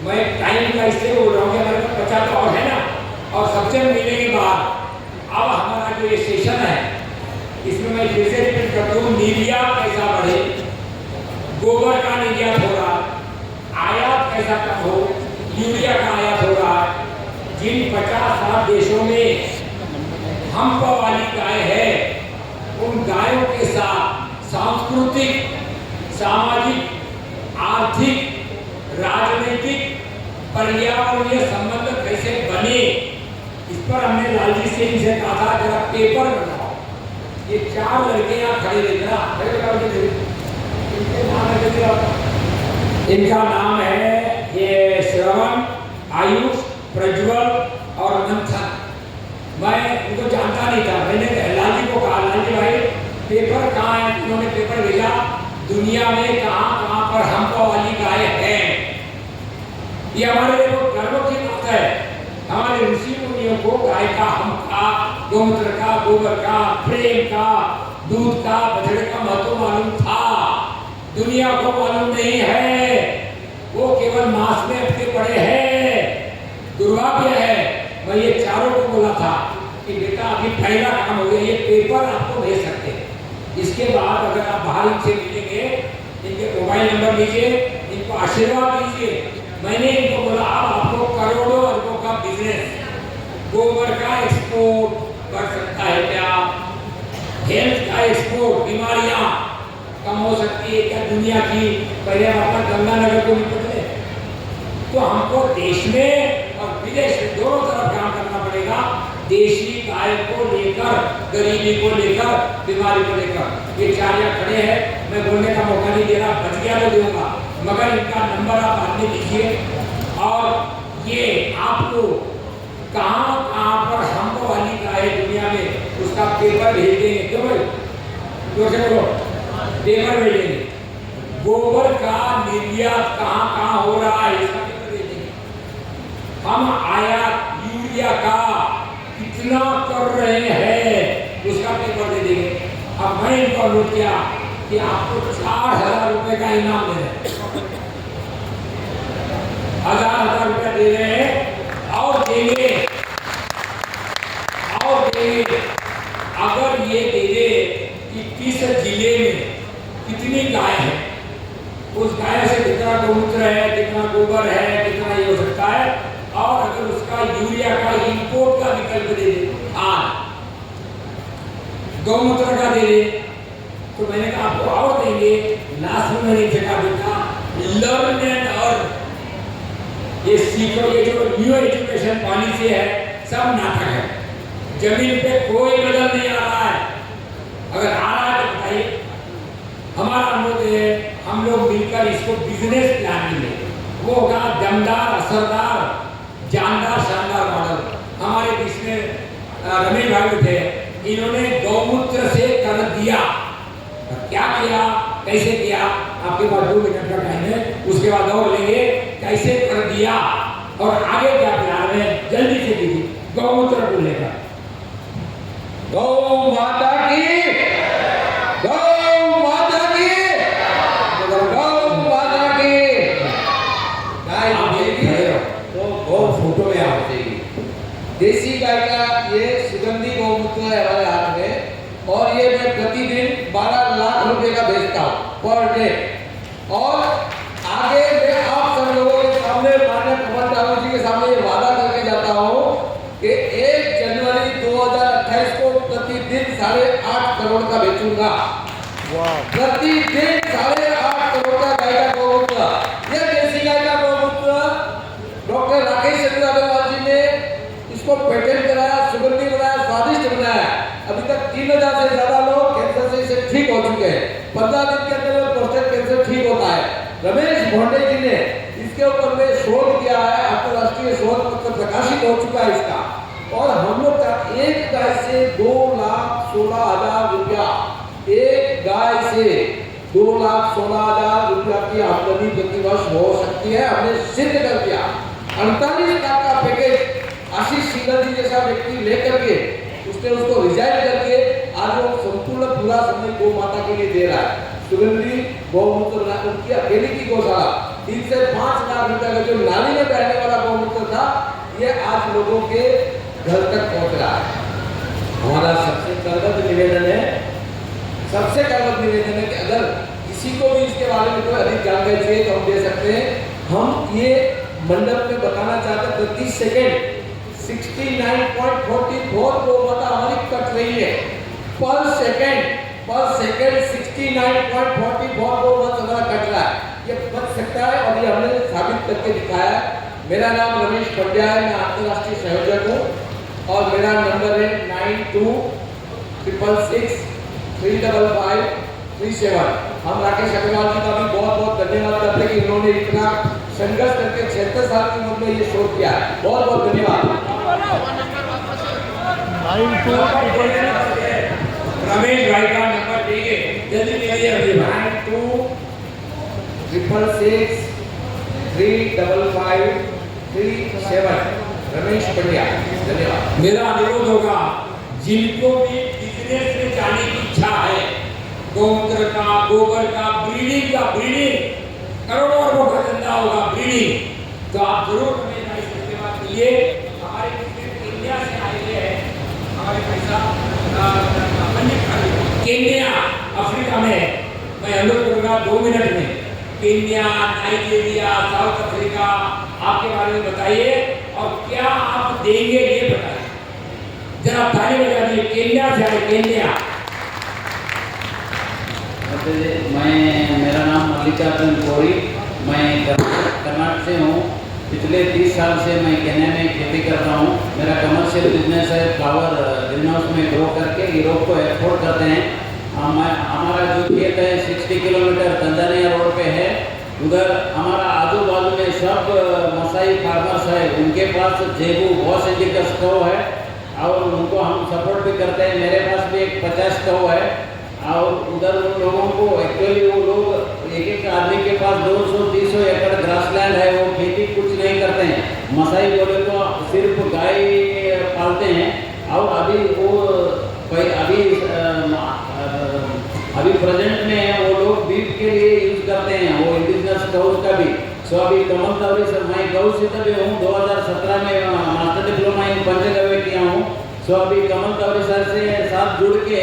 मैं टाइम का इसलिए बोल रहा हूँ कि हमारे पास 50 तो और है ना, और सबसे मिलने के बाद अब हमारा जो ये सेशन है इसमें मैं फिर से रिपीट करता हूँ, निर्यात कैसा बढ़े, गोबर का निर्यात हो रहा है, आयात कैसा कम हो, यूरिया का आयात हो रहा है। जिन 50-60 देशों में हम्प वाली गाय है, उन गायों के साथ सांस्कृतिक, सामाजिक, आर्थिक, राजनीतिक, पर्यावरणीय संबंध कैसे बने, इस पर हमने लालजी सिंह से कहा था जरा पेपर बनाओ। ये 4 लड़के यहाँ खड़े रहते ना, इनका नाम है ये श्रवण, आयुष, प्रज्वल और मंथन। मैं इनको जानता नहीं था, मैंने लालजी को कहा, लालजी भाई पेपर कहाँ है? उन्होंने पेपर भेजा, दुनिया में कहाँ पर हम्प वाली गाय है। ये हमारे लिए बहुत गर्व की बात है। हमारे ऋषि मुनियों को गाय का, हम्प का, गौमूत्र का, गोबर का, प्रेम का, दूध का, बछड़े का महत्व मालूम था। दुनिया को मालूम नहीं है, वो केवल मांस में अपने पड़े हैं। दुर्भाग्य है, मैं ये चारों को बोला था कि बेटा अभी पहला काम हो गया, ये पेपर आपको भेज सकते हैं। इसके बाद अगर आप बाहर इनसे मिलेंगे, इनके मोबाइल नंबर लीजिए, इनको आशीर्वाद दीजिए। मैंने इनको बोला अब आपको करोड़ों अरबों का बिजनेस, गोबर का एक्सपोर्ट कर सकता है क्या, हेल्थ का एक्सपोर्ट, बीमारियां कम हो सकती है क्या दुनिया की? पहले हम अपना गंगानगर को निकले, तो हमको देश में और विदेश में दोनों तरफ काम करना पड़ेगा। देशी गाय को लेकर, गरीबी को लेकर, बीमारी को लेकर। ये 4 यहाँ खड़े हैं, मैं बोलने का मौका नहीं दे रहा, बच गया तो दूंगा, मगर इनका नंबर आप बाद में दीजिए। और ये आपको कहाँ पर हम्प वाली गाय दुनिया में, उसका पेपर भेज देंगे। क्यों भाई? जोर से बोलो, पेपर भेजेंगे। गोबर का निर्यात कहाँ हो रहा है, इसका पेपर भेजेंगे। हम आयात यूरिया का कितना कर रहे हैं, उसका पेपर दे देंगे। अब मैं इनको अनुरोध किया कि आपको 4,000 रुपए का इनाम दे रहे हैं, 1,000 रुपया दे रहे हैं और देंगे। अगर ये दे दे कि किस जिले में कितनी गाय है, उस गाय से कितना गौमूत्र है, कितना गोबर है, कितना ये हो सकता है, और अगर उसका यूरिया का इंपोर्ट का विकल्प दे दे, गौमूत्र का दे दे, तो मैंने कहा आपको और देंगे। लास्ट में मैंने देखा बेटा, लर्न एंड अर्न, ये सीखो, ये जो न्यू एजुकेशन पॉलिसी है सब नाटक है। जमीन पे कोई बदल नहीं आ रहा है। अगर आ रहा है तो बताइए। हमारा अनुरोध है, हम लोग मिलकर इसको बिजनेस प्लान में, वो होगा दमदार, असरदार, जानदार, शानदार मॉडल। हमारे बीच में रमेश भाई थे, इन्होंने गौमूत्र से कर दिया। क्या किया, कैसे किया, आपके पास 2 मिनट का टाइम है, उसके बाद और लेंगे कैसे कर दिया और आगे क्या प्लान है, जल्दी से कीजिए। गौमूत्र को लेकर गौ माता की, गौ माता की, गौ माता की। गाय तो गौ फोटो में आ जाएगी। देसी गाय का ये सुगंधी गौमूत्र है हमारे हाथ में, और ये मैं प्रतिदिन 12 लाख रुपए का बेचता हूँ पर डे। और आगे मैं आप सब लोगों के सामने, माननीय कमल ठाकुर जी के सामने ये वादा करके जाता हूँ कि 1 जनवरी 2028 को प्रतिदिन 8.5 करोड़ का बेचूंगा। प्रतिदिन 8.5 करोड़ का गाय का गौमूत्र, ये देसी गाय का गौमूत्र डॉक्टर राकेश चंद्र अग्रवाल जी ने इसको पेटेंट कराया, सुगंधी बनाया, स्वादिष्ट बनाया। अभी तक 3000 से ज्यादा लोग कैंसर से ठीक हो चुके हैं। 15 दिन के अंदर प्रोस्टेट कैंसर ठीक होता है। रमेश भोंडे जी ने इसके ऊपर में शोध किया है, अंतरराष्ट्रीय शोध पत्र प्रकाशित हो चुका है इसका। और हम लोग का एक गाय से 2,16,000 रुपया, एक गाय से 2,16,000 रुपया की आमदनी प्रतिवर्ष हो सकती है। हमने सिद्ध कर दिया। 48 लाख का पैकेज आशीष सिंघल जी जैसा व्यक्ति लेकर के उसने उसको रिजाइन करके आज वो संपूर्ण पूरा समय गौ माता के लिए दे रहा है। सुगंधी गौमूत्र उनकी अकेले की गौशाला 3 से 5 लाख रुपए का जो नाली में बहने वाला गौमूत्र था, ये आज लोगों के घर तक पहुंच रहा है। हमारा सबसे करबद्ध निवेदन है, सबसे करबद्ध निवेदन है कि अगर किसी को भी इसके बारे में कोई अधिक जानकारी चाहिए तो हम दे सकते हैं। हम ये मंडप में बताना चाहते हैं, प्रति सेकेंड 69.44 गौ माता हमारी कट रही है। पर सेकेंड 69.44 गौ माता हमारा कट रहा है। ये बच सकता है और ये हमने साबित करके दिखाया है। मेरा नाम रमेश पंड्या है, मैं अंतरराष्ट्रीय संयोजक हूँ और मेरा नंबर है 9266635537। हम राकेश अग्रवाल जी का भी बहुत बहुत धन्यवाद करते हैं कि उन्होंने इतना संघर्ष करके 76 साल की उम्र में ये शो किया। बहुत बहुत धन्यवाद। रमेश भाई का नंबर देंगे, जल्दी लीजिए। 9266355337 रमेश पंड्या, धन्यवाद। मेरा अनुरोध होगा, जिनको भी बिजनेस में जाने की इच्छा है, गौमूत्र का, गोबर का, ब्रीडिंग का, ब्रीडिंग करोड़ों अरबों का धंधा होगा ब्रीडिंग, तो आप जरूर रमेश भाई से सेवा कीजिए। हमारे इंडिया से आए हैं, हमारे पैसा केन्या अफ्रीका में, मैं अनुरोध करूंगा 2 मिनट में केन्या, नाइजीरिया, साउथ अफ्रीका आपके बारे में बताइए और क्या आप देंगे ये बताइए। जरा ताली बजा दीजिए। केन्या से आए, केन्या। मेरा नाम मल्लिकार्जुन कोरी, मैं कर्नाटक से हूँ। पिछले 30 साल से मैं केन्या में खेती करता हूँ। मेरा कमर्शियल बिजनेस है, फ्लावर ग्रीन हाउस में ग्रो करके यूरोप को एक्सपोर्ट करते हैं। हमारा जो खेत है 60 किलोमीटर तंजानिया रोड पे है। उधर हमारा आजू बाजू में सब मसाई फार्मर्स है, उनके पास जेबू बहुत इंडिकस कौ है और उनको हम सपोर्ट भी करते हैं। मेरे पास भी एक 50 कौ है और उधर उन लोगों को एक्चुअली वो लोग एक आदमी के पास 200-300 एकड़ ग्रासलैंड है, वो खेती कुछ नहीं करते हैं। मसाई बोले तो सिर्फ गाय पालते हैं और अभी प्रेजेंट में वो लोग बीफ के लिए यूज करते हैं, वो इंडिजिनस गौस का भी। सो अभी कमल तौरी सर, मैं गौ सीता भी हूँ, 2017 में मास्टर डिप्लोमा इन पंचगव्य किया हूँ। सो अभी कमल तौरी सर से साथ जुड़ के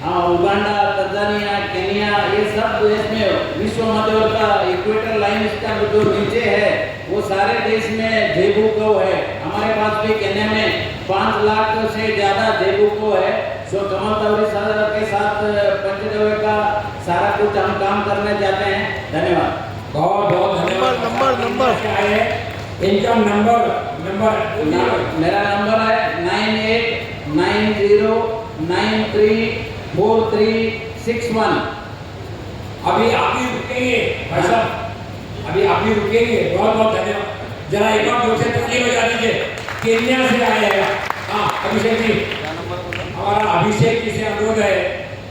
उगांडा, तंजानिया, केन्या, ये सब देश में विश्व मध्यवर्ती इक्वेटर लाइन इसका जो नीचे है वो सारे देश में जेबू गौ है। हमारे पास भी केन्या में 5 लाख से ज़्यादा जेबू गौ है। सो कमल तौरी सर के साथ पंचगव्य का सारा कुछ हम काम करने जाते हैं। धन्यवाद, बहुत बहुत धन्यवाद। नंबर क्या है इनका? नंबर मेरा नंबर है 90934361। अभी आप ही रुकेंगे भाई साहब, अभी आप ही रुकेंगे। बहुत बहुत धन्यवाद। जरा एक बार जोर से ताली बजा दीजिए। केन्या से आए हैं हाँ अभिषेक जी। हमारा अभिषेक जी से अनुरोध है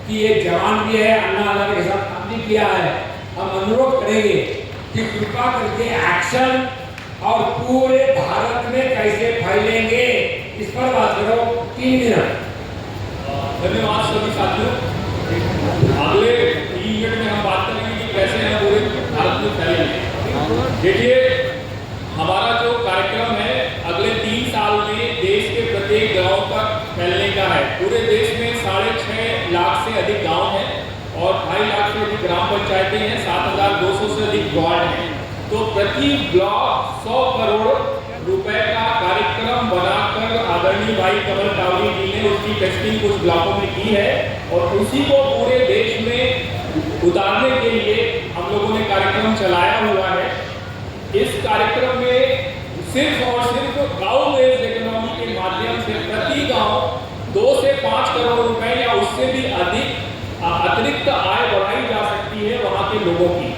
कि ये जवान भी है, अन्ना हजारे के साथ काम भी किया है। हम अनुरोध करेंगे कि कृपा करके एक्शन और पूरे भारत में कैसे फैलेंगे इस पर बात करो। 3 मिनट। धन्यवाद सभी साथियों। अगले 3 मिनट में हम बात करेंगे कि कैसे हम पूरे भारत में फैलेंगे। देखिए, हमारा जो कार्यक्रम है अगले 3 साल में देश के प्रत्येक गांव तक फैलने का है। पूरे देश में 6.5 लाख से अधिक गांव हैं और 2.5 लाख से अधिक ग्राम पंचायतें हैं, 7,200 से अधिक वार्ड हैं। तो प्रति ब्लॉक 100 करोड़ रुपए का कार्यक्रम बनाकर आदरणीय भाई कमल टावरी जी ने उसकी टेस्टिंग कुछ ब्लॉकों में की है और उसी को पूरे देश में उतारने के लिए हम लोगों ने कार्यक्रम चलाया हुआ है। इस कार्यक्रम में सिर्फ और सिर्फ गांव बेस्ड इकोनॉमी के माध्यम से प्रति गांव 2 से 5 करोड़ रुपए या उससे भी अधिक अतिरिक्त आय बढ़ाई जा सकती है वहां के लोगों की।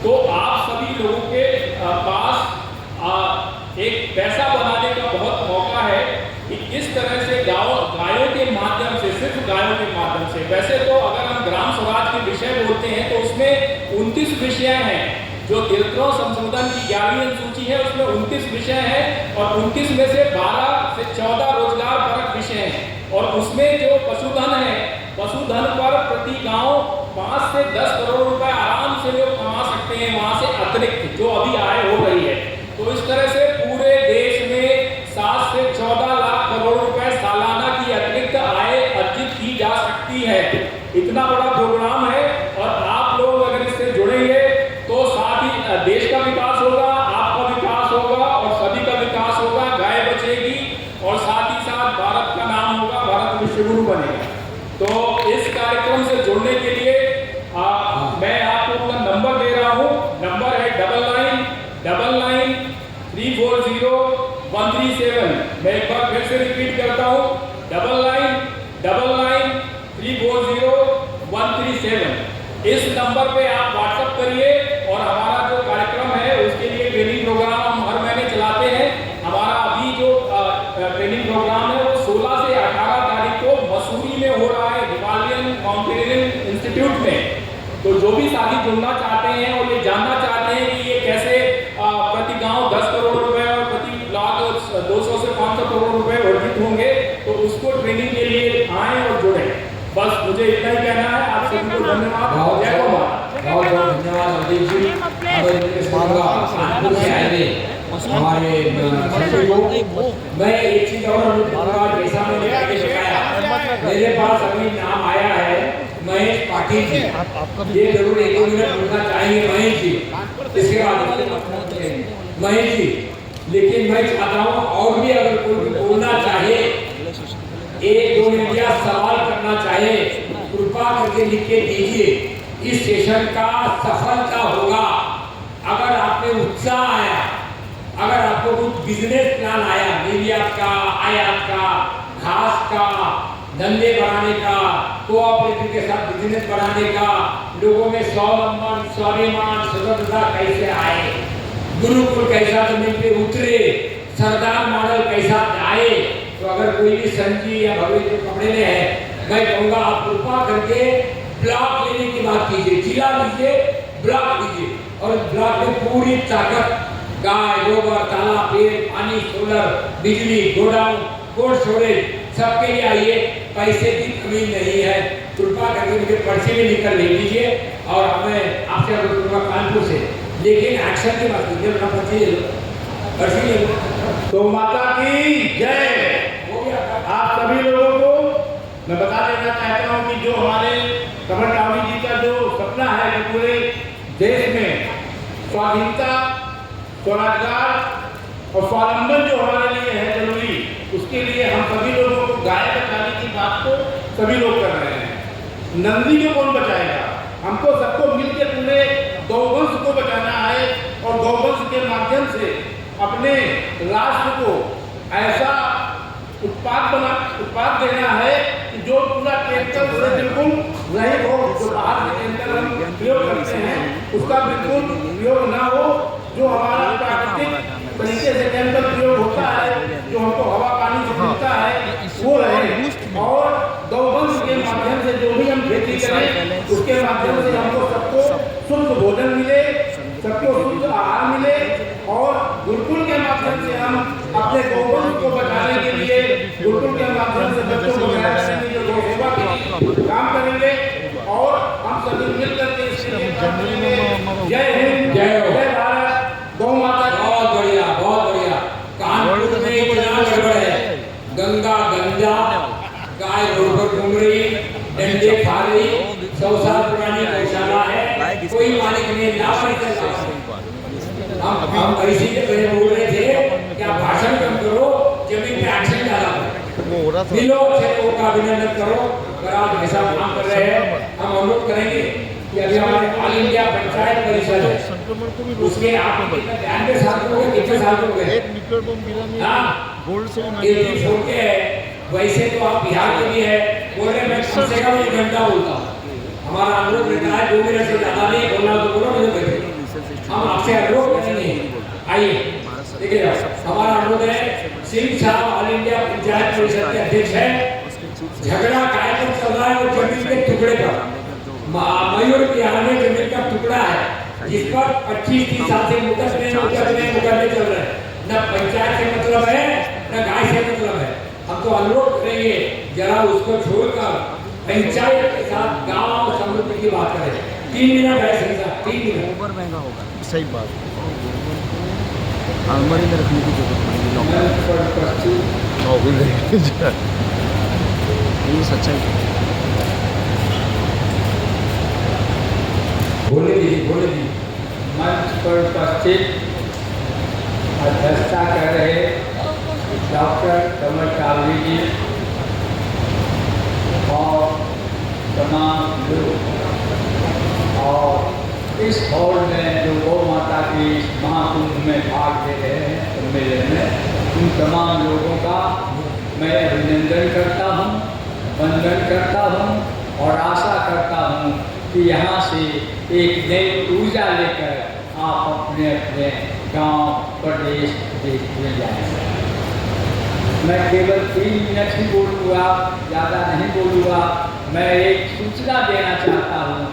तो आप सभी लोगों के पास एक पैसा बनाने का बहुत मौका है कि किस तरह से गायों के माध्यम से, सिर्फ गायों के माध्यम से। वैसे तो अगर हम ग्राम स्वराज के विषय बोलते हैं तो उसमें 29 विषय हैं। जो तिरत्रों संशोधन की 11वीं अनुसूची है उसमें 29 विषय हैं और 29 में से 12 से 14 रोजगार परक विषय हैं। और उसमें जो पशुधन है, पशुधन पर प्रति गांव 5 से 10 करोड़ रुपए आराम से लोग कमा सकते हैं वहां से अतिरिक्त जो अभी आय हो रही है। तो इस तरह से पूरे देश में 7 से 14 लाख करोड़ रुपए सालाना की अतिरिक्त आय अर्जित की जा सकती है। इतना बड़ा प्रोग्राम है और आप लोग अगर इससे जुड़ेंगे तो साथ ही देश का विकास होगा, आपका विकास होगा और सभी का विकास होगा। गाय बचेगी और साथ ही साथ भारत का नाम होगा, भारत विश्वगुरु बनेगा। तो इस कार्यक्रम से जुड़ने के लिए मैं आपको अपना नंबर दे रहा हूँ। नंबर है 9999340137। मैं एक बार फिर से रिपीट करता हूँ 9999340137। इस नंबर पे आप व्हाट्सएप करिए और हमारा जो कार्यक्रम है उसके लिए ट्रेनिंग प्रोग्राम हम हर महीने चलाते हैं। हमारा अभी जो ट्रेनिंग प्रोग्राम है वो 16 से 18 तारीख को मसूरी में हो रहा है, हिमालयन माउंटेनियरिंग इंस्टीट्यूट में। तो जो भी साथी जुड़ना चाहते हैं और ये जानना चाहते हैं कि ये कैसे प्रति गांव 10 करोड़ रुपए और प्रति ब्लॉक 200 से 500 करोड़ रुपए अर्जित होंगे, तो उसको ट्रेनिंग के लिए आए और जुड़े। बस मुझे इतना ही कहना है। आप सभी को धन्यवाद। जय गौ माता। बहुत बहुत धन्यवाद अजीत जी। हमारे सभी को मैं एक चीज और अनुरोध करूंगा, जैसा मैंने आगे बताया, मेरे पास अभी नाम आया है महेश पाटिल जी। ये जरूर 1-2 मिनट बोलना चाहेंगे महेश जी, इसके बाद महेश जी। लेकिन मैं चाहता हूँ और भी अगर कोई बोलना चाहे, 1-2 मिनट या सवाल करना चाहे, कृपा करके लिख के दीजिए। इस सेशन का सफलता होगा अगर आप में उत्साह आया, अगर आपको कुछ बिजनेस प्लान आया, निर्यात का, आयात का, घास का, धंधे बढ़ाने का, कोऑपरेटिव के साथ बिजनेस बढ़ाने का, लोगों में स्वावलंबन, स्वाभिमान, स्वतंत्रता कैसे आए, गुरुकुल कैसा जमीन पे उतरे, सरदार मॉडल कैसा आए। तो अगर कोई भी संजी या भगवत के कपड़े में है, मैं कहूँगा आप कृपा करके ब्लॉक लेने की बात कीजिए। जिला लीजिए, ब्लॉक लीजिए और ब्लॉक में पूरी ताकत, गाय, गोबर, तालाब, पेड़, पानी, सोलर, बिजली, गोडाउन, कोल्ड स्टोरेज सबके लिए आइए। पैसे की कमी नहीं है। कृपा करके मुझे पर्ची में लिखकर भेज दीजिए और मैं आपसे अनुरोध करूँगा कानपुर से, लेकिन एक्शन की बात कीजिए। अपना पर्ची ले लो, पर्ची ले लो। तो माता की जय। आप सभी लोगों को मैं बता देना चाहता हूँ कि जो हमारे कमल टावरी जी का जो सपना है कि पूरे देश में स्वाधीनता, स्वरोजगार और स्वावलंबन जो हमारे लिए है जरूरी, उसके लिए हम सभी लोगों को गाय बचाने की बात को सभी लोग कर रहे हैं। नंदी को कौन बचाएगा? हमको सबको मिलकर पूरे गौवंश को बचाना है और गौवंश के माध्यम से अपने राष्ट्र को ऐसा उत्पाद देना है कि जो पूरा केमिकल से बिल्कुल रहित हो, जो बाहर के केमिकल हम प्रयोग करते हैं उसका बिल्कुल प्रयोग ना हो, जो हमारा प्राकृतिक तरीके से केमिकल प्रयोग होता है, जो हमको हवा पानी से मिलता है वो रहे। और गौवंश के माध्यम से जो भी हम खेती करें उसके माध्यम से हमको सबको शुद्ध भोजन मिले, सबको शुद्ध आहार मिले। और गुरुकुल के माध्यम से हम अपने गौवंश को बचाने के लिए, गुरुकुल के माध्यम से बच्चों को बचाने के लिए गौ सेवा के लिए काम करेंगे। और हम सभी मिलकर के इसके लिए काम करेंगे। जय हिंद, जय हो। जय भारत, गौ माता की। बहुत बढ़िया, बहुत बढ़िया। कानपुर में इतना गड़बड़ है, गंगा गंजा, गाय रोड पर घूम रही, डंडे खा रही, 100 साल पुरानी गौशाला है, कोई मालिक नहीं, लाभ नहीं चल रहा। हम ऐसी पहले बोल रहे थे कि आप भाषण कम करो, जमीन पे एक्शन डाला करो, मिलो अच्छे लोगों का अभिनंदन करो। अगर आप ऐसा काम कर रहे हैं, हम अनुरोध करेंगे कि अभी हमारे ऑल इंडिया पंचायत परिषद है, उसके आप 92 साल के हो गए, कितने साल के हो गए? हाँ, ये छोड़ के वैसे तो आप बिहार के भी है, बोल रहे मैं कम से कम 1 घंटा बोलता हूँ। हमारा अनुरोध रहता है 2 मिनट से ज़्यादा नहीं बोलना, तो बोलो नहीं बैठे। हम आपसे अनुरोध करेंगे, आइए देखिए, हमारा अनुरोध है। सिंह साहब ऑल इंडिया पंचायत परिषद के अध्यक्ष हैं। झगड़ा काय पर चल रहा है, वो जमीन के टुकड़े पर, मयूर बिहार में जमीन का टुकड़ा है जिस पर 25-30 साल से मुकदमे चल रहे हैं। न पंचायत से मतलब है, न गाय से मतलब है। हम तो अनुरोध करेंगे जरा उसको छोड़कर पंचायत के साथ गांव और समृद्धि की बात करें। 3 मिनट है सही साहब, 3 मिनट। ओवर महंगा होगा, सही बात। अलमारी में रखने की जरूरत नहीं, ये सच्चाई। बोले दी। मंच पर उपस्थित अध्यक्षता कर रहे डॉक्टर कमल कावली जी और तमाम लोग, और इस हॉल में जो गौ माता की महाकुंभ में भाग ले रहे हैं सम्मेलन में, उन तमाम लोगों का मैं अभिनंदन करता हूँ, वंदन करता हूँ और आशा करता हूँ कि यहाँ से एक नई ऊर्जा लेकर आप अपने अपने गांव, प्रदेश, देश में जाएंगे। मैं केवल 3 मिनट ही बोलूँगा, ज़्यादा नहीं बोलूँगा। मैं एक सूचना देना चाहता हूँ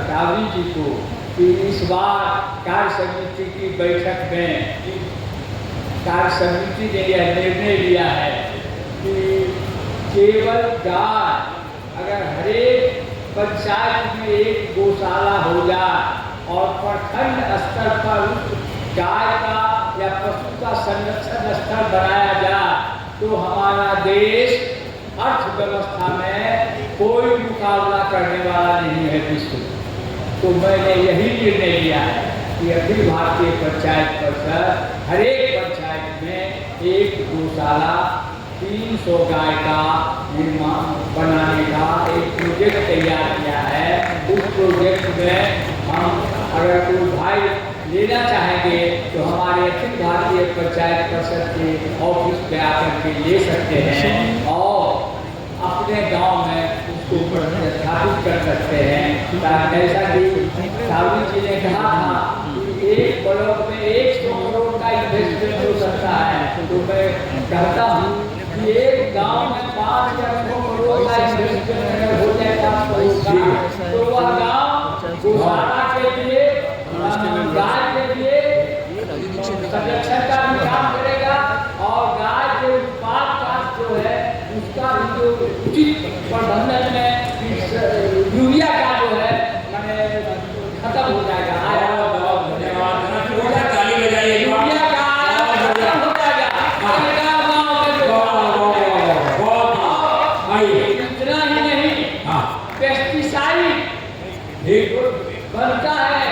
कावली जी को कि इस बार कार्य समिति की बैठक में कार्य समिति ने यह निर्णय लिया है कि केवल गाय, अगर हरेक पंचायत में एक गौशाला हो जाए और प्रखंड स्तर पर गाय का या पशु का संरक्षण स्थल बनाया जाए तो हमारा देश अर्थव्यवस्था में कोई मुकाबला करने वाला नहीं है विश्व। तो मैंने यही निर्णय लिया है कि अखिल भारतीय पंचायत परिषद हरेक पंचायत में एक गौशाला 300 गाय का निर्माण बनाने का एक प्रोजेक्ट तैयार किया है। उस प्रोजेक्ट में हम अगर कोई भाई लेना चाहेंगे तो हमारे अखिल भारतीय पंचायत परिषद के ऑफिस पे आकर के ले सकते हैं और अपने गांव में उसको स्थापित कर सकते हैं। जैसा कि कावली जी ने कहा था कि एक ब्लॉक में 100 करोड़ का इन्वेस्टमेंट हो सकता है, तो मैं कहता हूँ कि एक गांव में 5 या 6 करोड़ का इन्वेस्टमेंट हो जाएगा तो वह गांव गौशाला के लिए, गाय के लिए संरक्षण का भी काम करेगा और गाय के उत्पाद का जो है उसका भी जो उचित प्रबंधन में यूरिया का जो है मैंने खत्म हो जाएगा। बहुत धन्यवाद, ताली बजाइए। यूरिया का खत्म हो जाएगा। इतना ही नहीं, पेस्टिसाइड बनता है,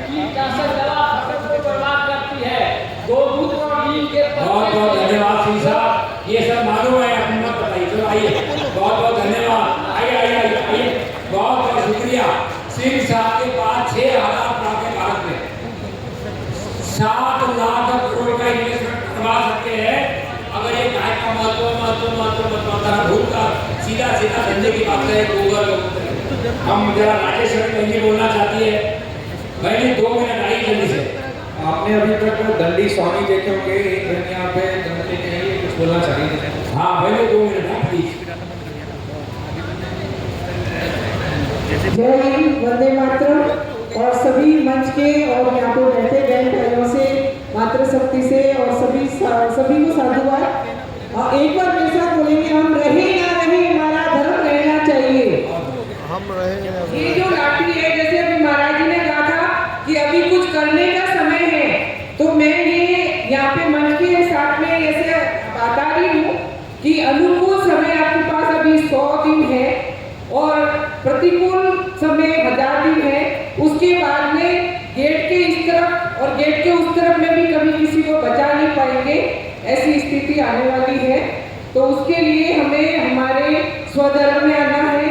कीटनाशक दवा फसल को बर्बाद करती है, गोमूत्र और नीम के बहुत बहुत धन्यवाद सिंह साहब, ये सब मालूम है, अपनी मत बताइए। चलो आइए, बहुत बहुत धन्यवाद। आइए, बहुत बहुत शुक्रिया। सिंह साहब के पास 6,000 प्लॉट है भारत में, 7 लाख करोड़ का इन्वेस्टमेंट करवा सकते हैं। अगर ये गाय का महत्व मत मानना, भूलकर सीधा सीधा धंधे की बात करें गूगल। हम जरा राजेश्वरी बहनी बोलना चाहती है, बहनी 2 मिनट आई जल्दी से। आपने अभी तक दंडी स्वामी देखे होंगे, एक जन यहाँ पे दंडी के लिए कुछ बोलना चाहिए। हाँ पहले 2 मिनट है प्लीज। जय हिंद, वंदे मातरम। और सभी मंच के और यहाँ पे बैठे बहन भाइयों से, मातृशक्ति से और सभी को साधुवाद। एक बार मेरे साथ बोलेंगे, हम रहे ना रहे हमारा धर्म रहना चाहिए। हम रहे ये जो लाठी है, जैसे अभी महाराज जी ने कहा था कि अभी कुछ करने का समय है, तो मैं ये यहाँ पे मंच के साथ में ऐसे बता रही हूँ कि अनुकूल समय आपके पास अभी 100 दिन है और प्रतिकूल समय 1000 दिन है। उसके बाद में गेट के इस तरफ और गेट के उस तरफ में भी कभी किसी को बचा नहीं पाएंगे, ऐसी स्थिति आने वाली है। तो उसके लिए हमें हमारे स्वधर्म में आना है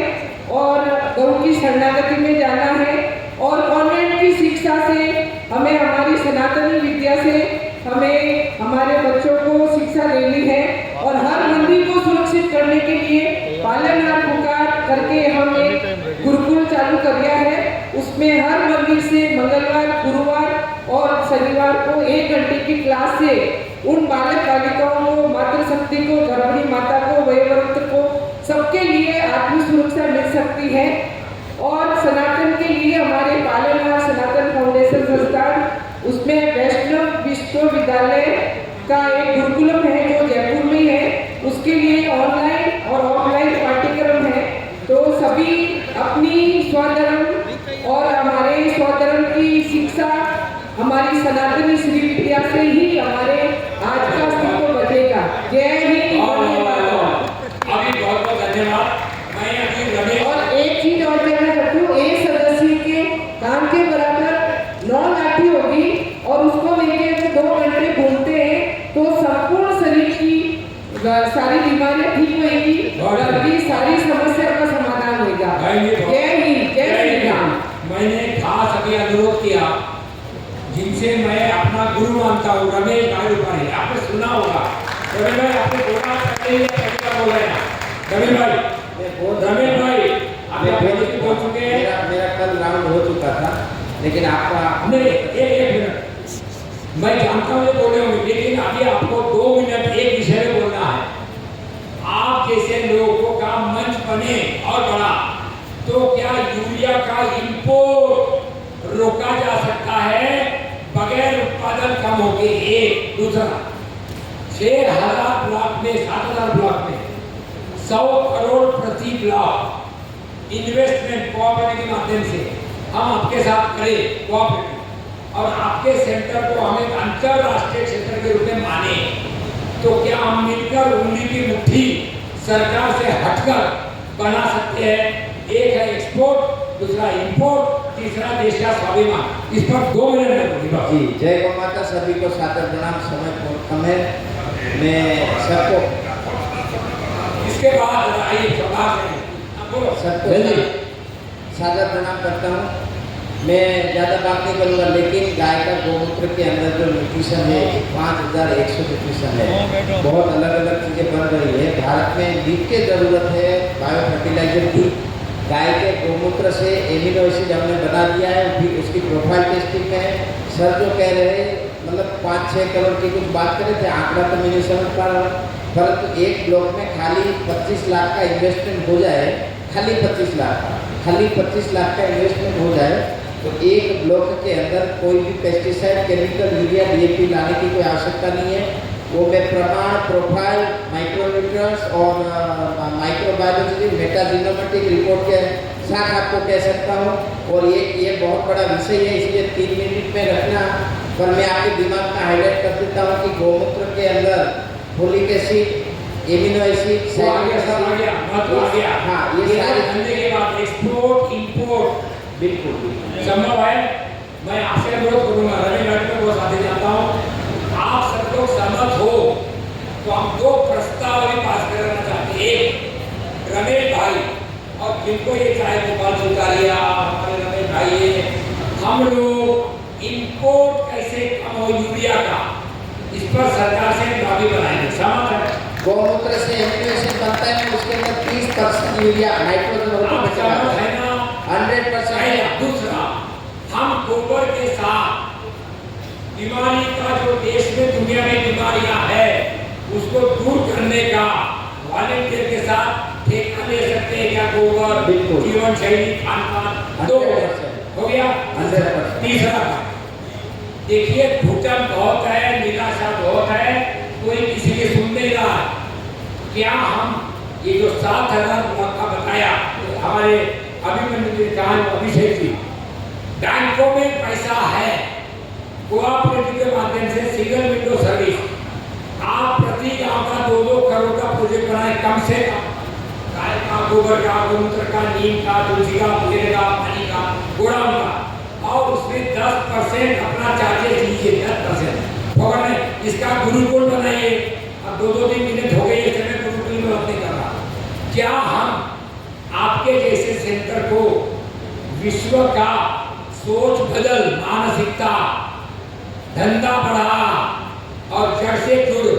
और गौ की शरणागति में जाना है और कॉन्वेंट की शिक्षा से हमें, हमारी सनातनी विद्या से हमें हमारे बच्चों को शिक्षा लेनी है। और हर मंदिर को सुरक्षित करने के लिए पालनहार पुकार करके हम एक गुरुकुल चालू कर दिया है। उसमें हर मंदिर से मंगलवार, गुरुवार और शनिवार को 1 घंटे की क्लास से उन बालक बालिकाओं को, मातृशक्ति को, गर्भिणी माता को, वयोवृद्ध को, सबके लिए आत्म सुरक्षा मिल सकती है। और सनातन के लिए हमारे पालनहार सनातन फाउंडेशन संस्थान, उसमें वैष्णव विश्वविद्यालय का एक गुरुकुलम है जो जयपुर में है। उसके लिए ऑनलाइन और ऑफलाइन पाठ्यक्रम है। तो सभी अपनी स्वधर्म और हमारे स्वधर्म की शिक्षा हमारी सनातनी श्री विद्या से ही हमारे आज का अस्तित्व बचेगा। जय हिंद, वंदे मातरम। अभी बहुत बहुत धन्यवाद। मैं अभी रमेश और एक चीज और कहना चाहती हूँ, एक सदस्य के काम के बराबर 9 लाठी होगी और उसको लेके 2 घंटे घूमते हैं तो संपूर्ण शरीर की सारी बीमारियां ठीक होगी और आपकी सारी समस्या का समाधान होगा। जय हिंद, जय श्री राम। मैंने खास अभी अनुरोध किया जिनसे मैं अपना गुरु मानता हूँ, रमेश भाई रूपाणी, आपने सुना होगा। रमेश भाई आपने बोला बोला है रमेश भाई आपने बोल चुके हैं। मेरा कल राउंड हो चुका था, लेकिन आपका नहीं, एक मिनट, मैं जानता हूँ ये बोले होंगे, लेकिन अभी आपको 2 मिनट एक विषय में बोलना है। आप जैसे लोगों का मंच बने और बड़ा, तो क्या यूरिया का इंपोर्ट रोका जा सकता है बगैर उत्पादन कम होके? एक दूसरा, 6000 ब्लॉक में, 7000 ब्लॉक में 100 करोड़ प्रति ब्लॉक इन्वेस्टमेंट कोऑपरेटिव के माध्यम से हम आपके साथ करें कोऑपरेटिव, और आपके सेंटर को हम एक अंतरराष्ट्रीय क्षेत्र के रूप में माने, तो क्या हम मिलकर उंगली की मुट्ठी सरकार से हटकर बना सकते हैं? एक है एक्सपोर्ट, दूसरा इंपोर्ट, तीसरा देश का स्वाभिमान। इस पर 2 मिनट में बोलिएगा। जी, जय गौ माता। सभी को सादर प्रणाम। समय बहुत कम है, मैं सबको इसके बाद आइए सबको सादर प्रणाम करता हूँ। मैं ज़्यादा बात नहीं करूँगा, लेकिन गाय का गोमूत्र के अंदर जो न्यूट्रिशन है 5100 न्यूट्रिशन है। बहुत अलग अलग चीज़ें बन रही है। भारत में लीड की ज़रूरत है बायो फर्टिलाइजर की। गाय के गोमूत्र से एमिनो एसिड हमने बना दिया है, फिर उसकी प्रोफाइल टेस्टिंग में है। सर जो कह रहे हैं, मतलब 5-6 करोड़ की कुछ बात करे थे, आंकड़ा तो मैं नहीं समझ पा रहा हूँ, परंतु एक ब्लॉक में खाली 25 लाख का इन्वेस्टमेंट हो जाए, खाली 25 लाख का इन्वेस्टमेंट हो जाए, तो एक ब्लॉक के अंदर कोई भी पेस्टिसाइड, केमिकल, यूरिया, डीएपी लाने की कोई आवश्यकता नहीं है। वो मैं प्रमाण, प्रोफाइल, माइक्रोन्यूट्रिएंट्स और माइक्रोबायोलॉजी, मेटाजीनोमेटिक रिपोर्ट के साथ आपको कह सकता हूँ। और ये बहुत बड़ा विषय है, इसलिए 3 मिनट में रखना, पर मैं आपके दिमाग में हाईलाइट कर देता हूँ कि गोमूत्र के अंदर फोलिक एसिड, एमिनो एसिड, हाँ, ये सारे धंधे के बाद एक्सपोर्ट इंपोर्ट बिल्कुल संभव है। मैं आपसे अनुरोध करूंगा, रवि भाई को बहुत साथी चाहता हूँ, आप सब लोग सहमत हो तो हम 2 प्रस्ताव अभी पास करना चाहते हैं। एक, रमेश भाई और जिनको ये चाहे गोपाल सुतारिया, हमारे रमेश भाई, हम लोग इंपोर्ट कैसे कम हो यूरिया का, इस पर सरकार से दावी बनाएंगे। सहमत है? गौमूत्र से एमिनो एसिड बनता है उसके अंदर 30% यूरिया नाइट्रोजन और पोटेशियम है ना 100%। दूसरा, हम गोबर के साथ बीमारी का जो देश में दुनिया में बीमारियां है उसको दूर करने का वॉलंटियर के साथ ठेका ले सकते हैं क्या? गोबर, जीवन शैली, खान पान, 2 हो गया। 100%। तीसरा, देखिए घुटन बहुत है, निराशा बहुत है, कोई किसी की सुन नहीं रहा। क्या हम ये जो 7,000 ब्लॉक का बताया हमारे अभिमन्यु ने कहा, अभिषेक जी, बैंकों में पैसा है, कोऑपरेटिव के माध्यम से सिंगल विंडो सर्विस, आप प्रति गांव का 2-2 करोड़ का प्रोजेक्ट बनाए कम से कम, गाय का गोबर का, गोमूत्र का, नीम का, तुलसी का, पुदीने का, पानी का, गोडाउन का, और उसमें 10% अपना चार्जेस लीजिए। 10% फौरन इसका गुरुकुल बनाइए। अब 2-2-3 मिनट हो गए इस समय गुरुकुल में बात नहीं कर रहा। क्या हम आपके जैसे सेंटर को विश्व का सोच बदल, मानसिकता, धंधा बढ़ा और जड़ से जुड़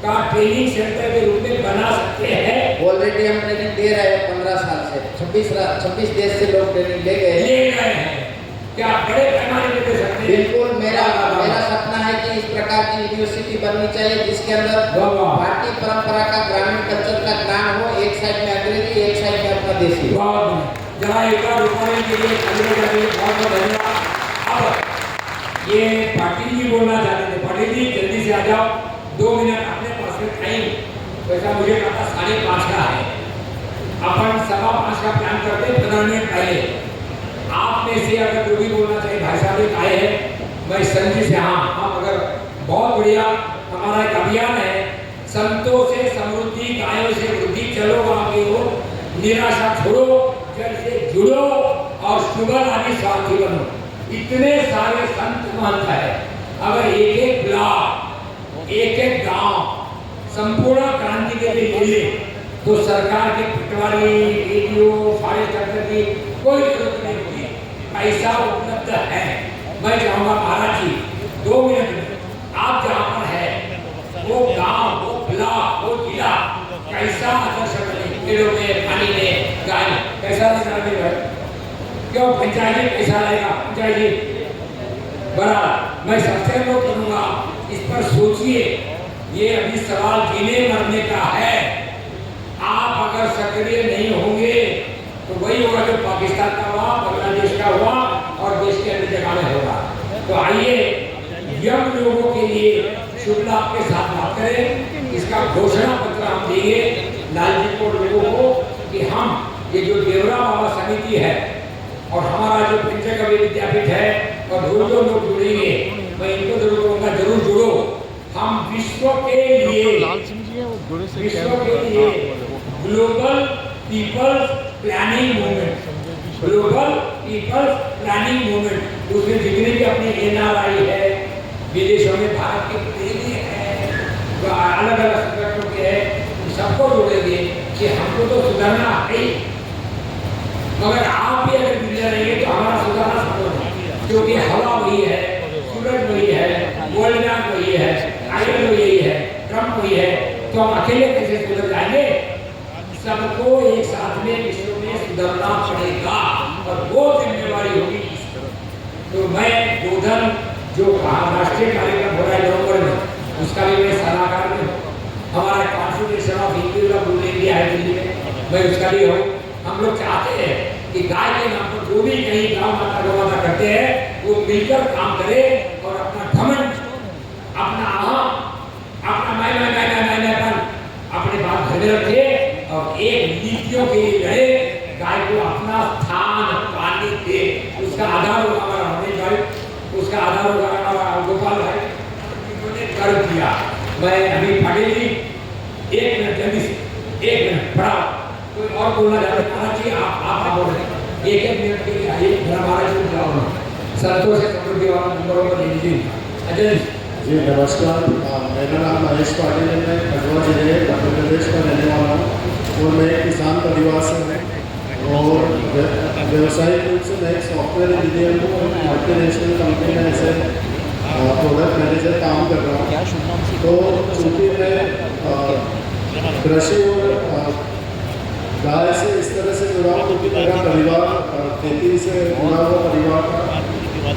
का ट्रेनिंग सेंटर के रूप में बना सकते हैं? ऑलरेडी हम ट्रेनिंग दे रहे हैं 15 साल से, 26 देश से लोग ट्रेनिंग ले गए हैं। क्या बड़े पैमाने पे दे सकते हैं? बिल्कुल। मेरा सपना है कि इस प्रकार की यूनिवर्सिटी बननी चाहिए जिसके अंदर भारतीय परंपरा का, ग्रामीण कल्चर का ज्ञान हो, एक साइड में अंग्रेजी, एक साइड में अपना देसी। जरा एक बार रुकने के लिए बहुत बहुत धन्यवाद। अब ये पाटिल जी बोलना चाहते थे। पाटिल जी जल्दी से आ जाओ, 2 मिनट अपने पास में टाइम। वैसा मुझे कहा 5:30 का है, अपन 5:15 का प्लान करते 15 मिनट पहले। आप में से अगर जो भी बोलना चाहिए, भाई साहब एक आए हैं, मैं संजी से, हाँ अगर बहुत बढ़िया हमारा एक अभियान है, संतों से समृद्धि, गायों से वृद्धि, चलो गाँव की ओर, निराशा छोड़ो, जड़ से जुड़ो और शुगर आदि साथी बनो। इतने सारे संत महंत है। अगर एक ब्लॉक, एक गांव संपूर्ण क्रांति के लिए ले तो सरकार के पटवारी, वीडियो, फॉरेस्ट डॉक्टर की कोई जरूरत नहीं होगी। पैसा उपलब्ध है। मैं चाहूंगा महाराज जी 2 मिनट में आप जहाँ पर है वो गांव, वो ब्लॉक, वो जिला कैसा आकर्षक बने, पेड़ों में, पानी में, गाय कैसा लगना मेरे भाई? क्यों पंचायत जी कैसा लगेगा? पंचायत जी बड़ा मैं सबसे अनुरोध करूंगा, इस पर सोचिए। ये अभी सवाल जीने मरने का है। आप अगर सक्रिय नहीं होंगे तो वही होगा जो पाकिस्तान का हुआ, बांग्लादेश का हुआ और देश के अन्य जगह में होगा। तो आइए यंग लोगों के लिए शुभ लाभ के साथ बात करें। इसका घोषणा पत्र हम देंगे लालजी कोट लोगों को कि हम ये जो देवरा बाबा समिति है और हमारा जो पंचकव्य विद्यापीठ है और जो लोग जुड़ेंगे, मैं इनको जरूर कहूँगा जरूर जुड़ो। हम विश्व के लिए global people's planning movement, global people's planning movement, उसमें जितने भी अपने NRI है, विदेशों में भारत के प्रतिनिधि है, जो अलग अलग संगठनों के हैं, सबको जोड़ेंगे कि हमको तो सुधरना है, मगर आप भी अगर मिल रहेंगे तो हमारा सुधरना संभव है। क्योंकि हवा वही है, सूरज वही है, गोल्डन वही है, आयरन वही है, ट्रम्प वही है, तो हम अकेले कैसे सुधर जाएंगे? सबको एक साथ में विश्व में सुधरना पड़ेगा और वो जिम्मेवारी होगी। तो मैं गोधन जो राष्ट्रीय कार्यक्रम हो रहा है नवंबर में, उसका भी मैं सलाहकार में हूँ। हमारा कॉन्स्टिट्यूशन ऑफ इंडिया बोलने दिया है दिल्ली में, मैं उसका भी हूँ। हम लोग चाहते हैं कि गाय के नाम पर जो भी कहीं गाँव माता गौ माता करते हैं वो मिलकर काम करे और अपना घमंड, अपना अहम, अपना मैंपन अपने बात घर में रखे और एक नीतियों के लिए लड़े, गाय को अपना स्थान पानी दे। उसका आधार होगा हमारा रमेश भाई, उसका आधार होगा हमारा गोपाल भाई, उन्होंने कर दिया। मैं अभी पाटिल जी 1 मिनट जल्दी से 1 मिनट बड़ा कोई और बोलना चाहते महाराज जी? आप बोल रहे हैं 1 मिनट के लिए आइए, महाराज जी जाओ संतोष से समृद्धि वाला नंबरों पर ले लीजिए। अजय जी नमस्कार, मेरा नाम महेश पाटिल है। मैं खंडवा जिले मध्य प्रदेश का रहने वाला हूँ और मैं एक किसान परिवार से हूँ और व्यवसायिक रूप से मैं एक सॉफ्टवेयर इंजीनियर हूँ और मल्टीनेशनल कंपनी में ऐसे प्रोडक्ट मैनेजर काम कर रहा हूँ। तो चूँकि मैं कृषि और गाय से इस तरह से जुड़ा हूँ क्योंकि मेरा परिवार खेती से जुड़ा हुआ परिवार था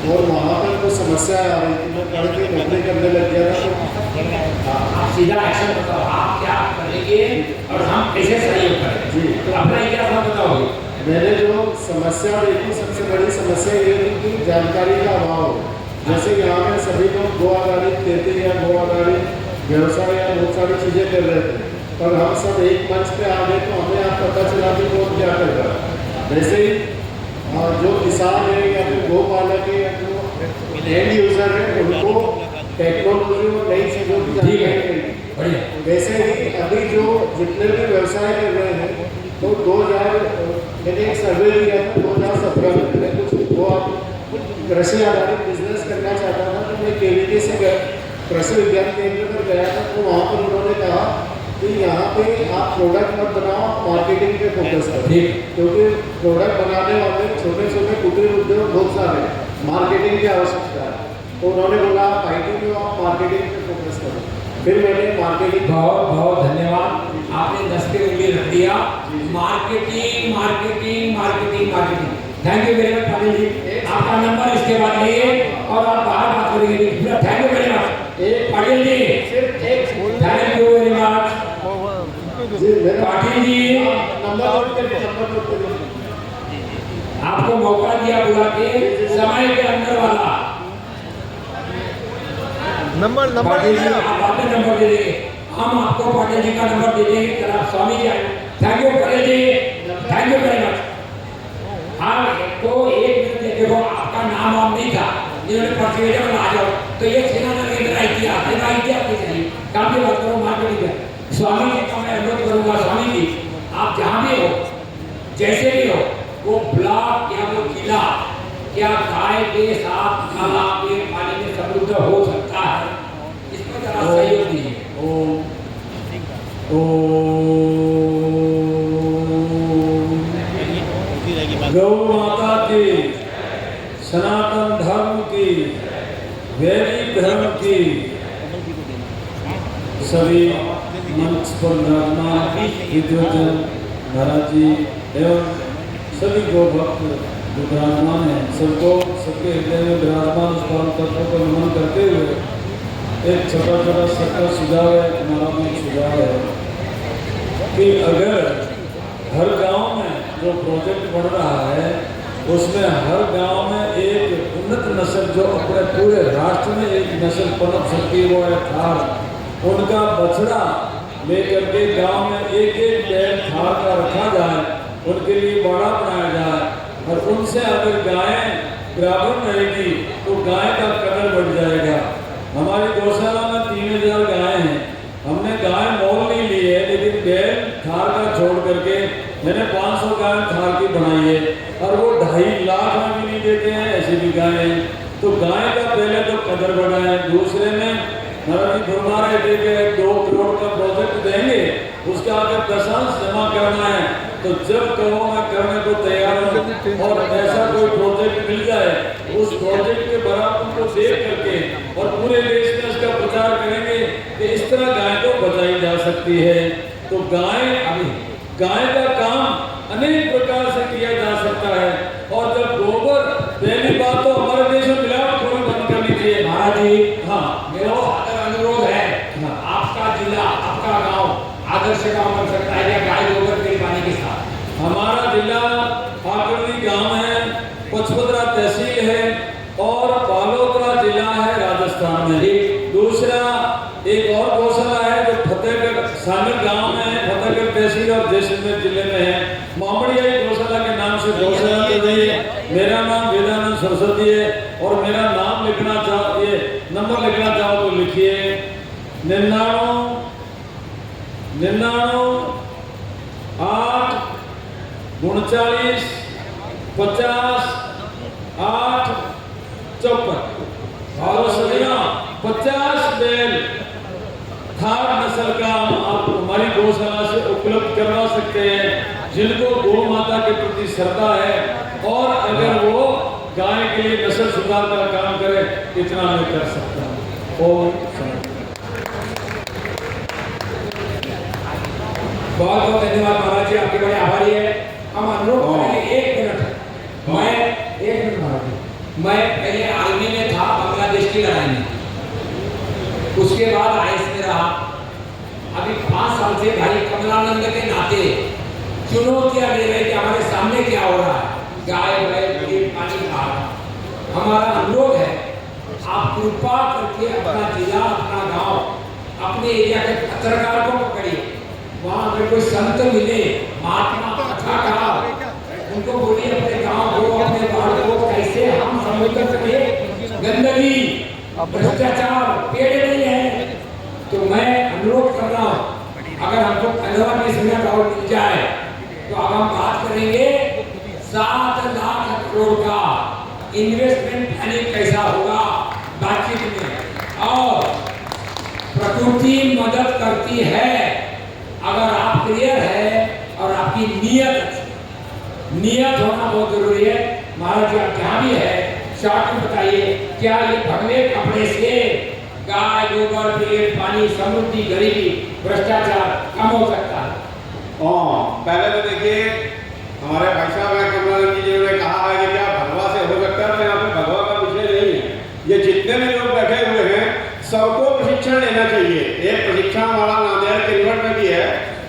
और वहाँ पर कुछ समस्या आ रही थी। मैं पढ़ के नौकरी करने लग गया था। आप सीधा एक्शन बताओ, आप क्या करेंगे और हम कैसे सहयोग करें जी, तो अपना क्या बताओगे? मैंने जो समस्या देखी सबसे बड़ी समस्या ये थी कि जानकारी का अभाव हो। जैसे यहाँ में सभी लोग गो आधारित खेती या गो आधारित व्यवसाय या बहुत सारी चीज़ें कर रहे थे, पर हम सब एक मंच पे आ गए तो हमें आप पता चला कि कौन क्या कर रहा है। वैसे ही जो किसान है या फिर गो पालक है या जो एंड यूजर है उनको टेक्नोलॉजी और नई चीज़ों की जानकारी है। वैसे ही अभी जो जितने भी व्यवसाय कर रहे हैं तो 2000 मैंने एक सर्वे किया था 2017 में। मैं कुछ वो कृषि आधारित बिजनेस करना चाहता था तो मैं केवीके से कृषि विज्ञान केंद्र पर गया था तो वहाँ पर उन्होंने कहा कि यहाँ पे आप प्रोडक्ट मत बनाओ, मार्केटिंग पे फोकस करो, क्योंकि प्रोडक्ट बनाने वाले छोटे छोटे कुटीर उद्योग बहुत सारे मार्केटिंग की आवश्यकता है। तो उन्होंने बोला आप IT में आप मार्केटिंग पे फोकस करो। फिर मैंने मार्केटिंग। बहुत बहुत धन्यवाद, आपने 10 पे उंगली रख दिया। Marketing marketing marketing marketing. Thank you very much Patil ji, आपका नंबर इसके बाद लिए और आप बाहर बात करेंगे। Thank you very much Patil ji, thank you very much Patil ji. आपको मौका दिया बुला के समय के अंदर वाला नंबर पाटिल जी आप अपने नंबर दे देंगे, हम आपको पाटिल जी का नंबर दे देंगे। जरा स्वामी जी आए। Thank you Patil ji, thank you very much. हाँ तो एक मिनट देखो, आपका नाम वाम नहीं था, जिन्होंने पर्ची भेजा बोला आ जाओ, तो ये सेना के अंदर आई थी आपकी चाहिए काम की बात करो मार्केटिंग में। स्वामी जी का मैं अनुरोध करूंगा, स्वामी जी आप जहाँ भी हो जैसे भी हो, वो ब्लॉक या वो जिला क्या गाय के साथ तालाब के पानी में समृद्ध हो सकता है, इसमें जरा सहयोग दीजिए। गौ माता की, सनातन धर्म की, वैदिक धर्म की, सभी मंच पर विराजमान विद्वजन महाराज जी एवं सभी गौ भक्त जो विराजमान हैं, सबको सबके हृदय में विराजमान उस परम तत्व को नमन करते हुए एक छोटा छोटा सबका सुझाव है, हमारा भी सुझाव है कि अगर हर गांव में जो प्रोजेक्ट बढ़ रहा है उसमें हर गांव में एक उन्नत नस्ल जो अपने पूरे राष्ट्र में एक नस्ल पनप सकती है वो है थार। उनका बछड़ा लेकर के गांव में एक एक बैल थार का रखा जाए, उनके लिए बाड़ा बनाया जाए और उनसे अगर गायें बराबर रहेगी तो गाय का कदर बढ़ जाएगा। हमारी गौशाला में 3000 गायें हैं, हमने गाय मोल नहीं ली है, लेकिन बैल थार का छोड़ करके मैंने 500 गाय थार की बनाई है और वो 2.5 लाख में भी नहीं देते हैं, ऐसी भी गायें। तो गाय का पहले तो कदर बढ़ाए, दूसरे में महाराज जी फरमा रहे थे कि 2 करोड़ का प्रोजेक्ट देंगे, उसका अगर दशांश जमा करना है तो जब कहो मैं करने को तैयार हूँ और ऐसा कोई प्रोजेक्ट मिल जाए उस प्रोजेक्ट के बराबर को देख करके और पूरे देश में इसका प्रचार करेंगे कि इस तरह गाय को बचाई जा सकती है। तो गाय का काम अनेक प्रकार से किया जा सकता है। और जब गोबर, पहली बात तो हमारे देश में मिलावट थोड़ी बंद करनी चाहिए महाराज जी। हाँ मेरा अनुरोध है, आपका जिला आपका गांव आदर्श गांव बन सकता है क्या गाय गोबर के पानी के साथ? हमारा जिला आकर्णी गांव है, पचपदरा तहसील है और बालोतरा जिला है राजस्थान में। दूसरा एक और गौशाला है जो फतेहगढ़ सागर गांव में है, फतेहगढ़ तहसील और जैसलमेर जिले में है। मामड़िया गौशाला के नाम से गौशाला चल रही है। मेरा नाम वेदानंद सरस्वती है और मेरा नाम लिखना चाहिए, नंबर लिखना चाहो तो लिखिए 99 8 39 50 8 54 और सदिया 50 बैल थार नस्ल का आप हमारी गौशाला से उपलब्ध करवा सकते हैं, जिनको गौ माता के प्रति श्रद्धा है और अगर वो गाय के लिए नस्ल सुधार का काम करे, इतना मैं कर सकता हूँ। ओम शांति। बहुत बहुत धन्यवाद महाराज जी, आपके बड़े आभारी है। हम अनुरोध करेंगे 1 मिनट, मैं 1 मिनट महाराज जी, मैं पहले आर्मी में था बांग्लादेश की लड़ाई में, उसके बाद आईएएस में रहा। अभी 5 साल से भाई कमलानंद के नाते चुनौतियां ले रहे कि हमारे सामने क्या हो रहा है, गाय बैल पानी खा रहा। हमारा अनुरोध है, आप कृपा करके अपना जिला, अपना गांव, अपने एरिया के पत्रकार को पकड़िए, वहाँ अगर कोई संत मिले, महात्मा कथाकार, उनको बोलिए अपने गांव को, अपने वार्ड को कैसे हम संबोधित करें। गंदगी, भ्रष्टाचार, पेड़ नहीं है। तो मैं अनुरोध कर रहा हूँ, अगर हमको 15-20 मिनट और मिल जाए तो अब हम बात करेंगे 7 लाख करोड़ का इन्वेस्टमेंट प्लानिंग कैसा होगा बातचीत में। और प्रकृति मदद करती है अगर आप क्लियर है और आपकी नियत होना बहुत जरूरी है। महाराज जी, आप जहाँ भी है शॉर्ट में बताइए, क्या ये भगवे कपड़े से गाय गोबर पेड़ पानी समृद्धि गरीबी भ्रष्टाचार कम हो सकता है? पहले तो देखिए, हमारे भाई साहब हैं कमलानंद जी ने कहा है कि क्या भगवा से हो सकता है, तो यहाँ पे भगवा का विषय नहीं है। ये जितने भी लोग बैठे हुए हैं सबको प्रशिक्षण लेना चाहिए। एक प्रशिक्षण हमारा नांदेड़ किलवट में भी है,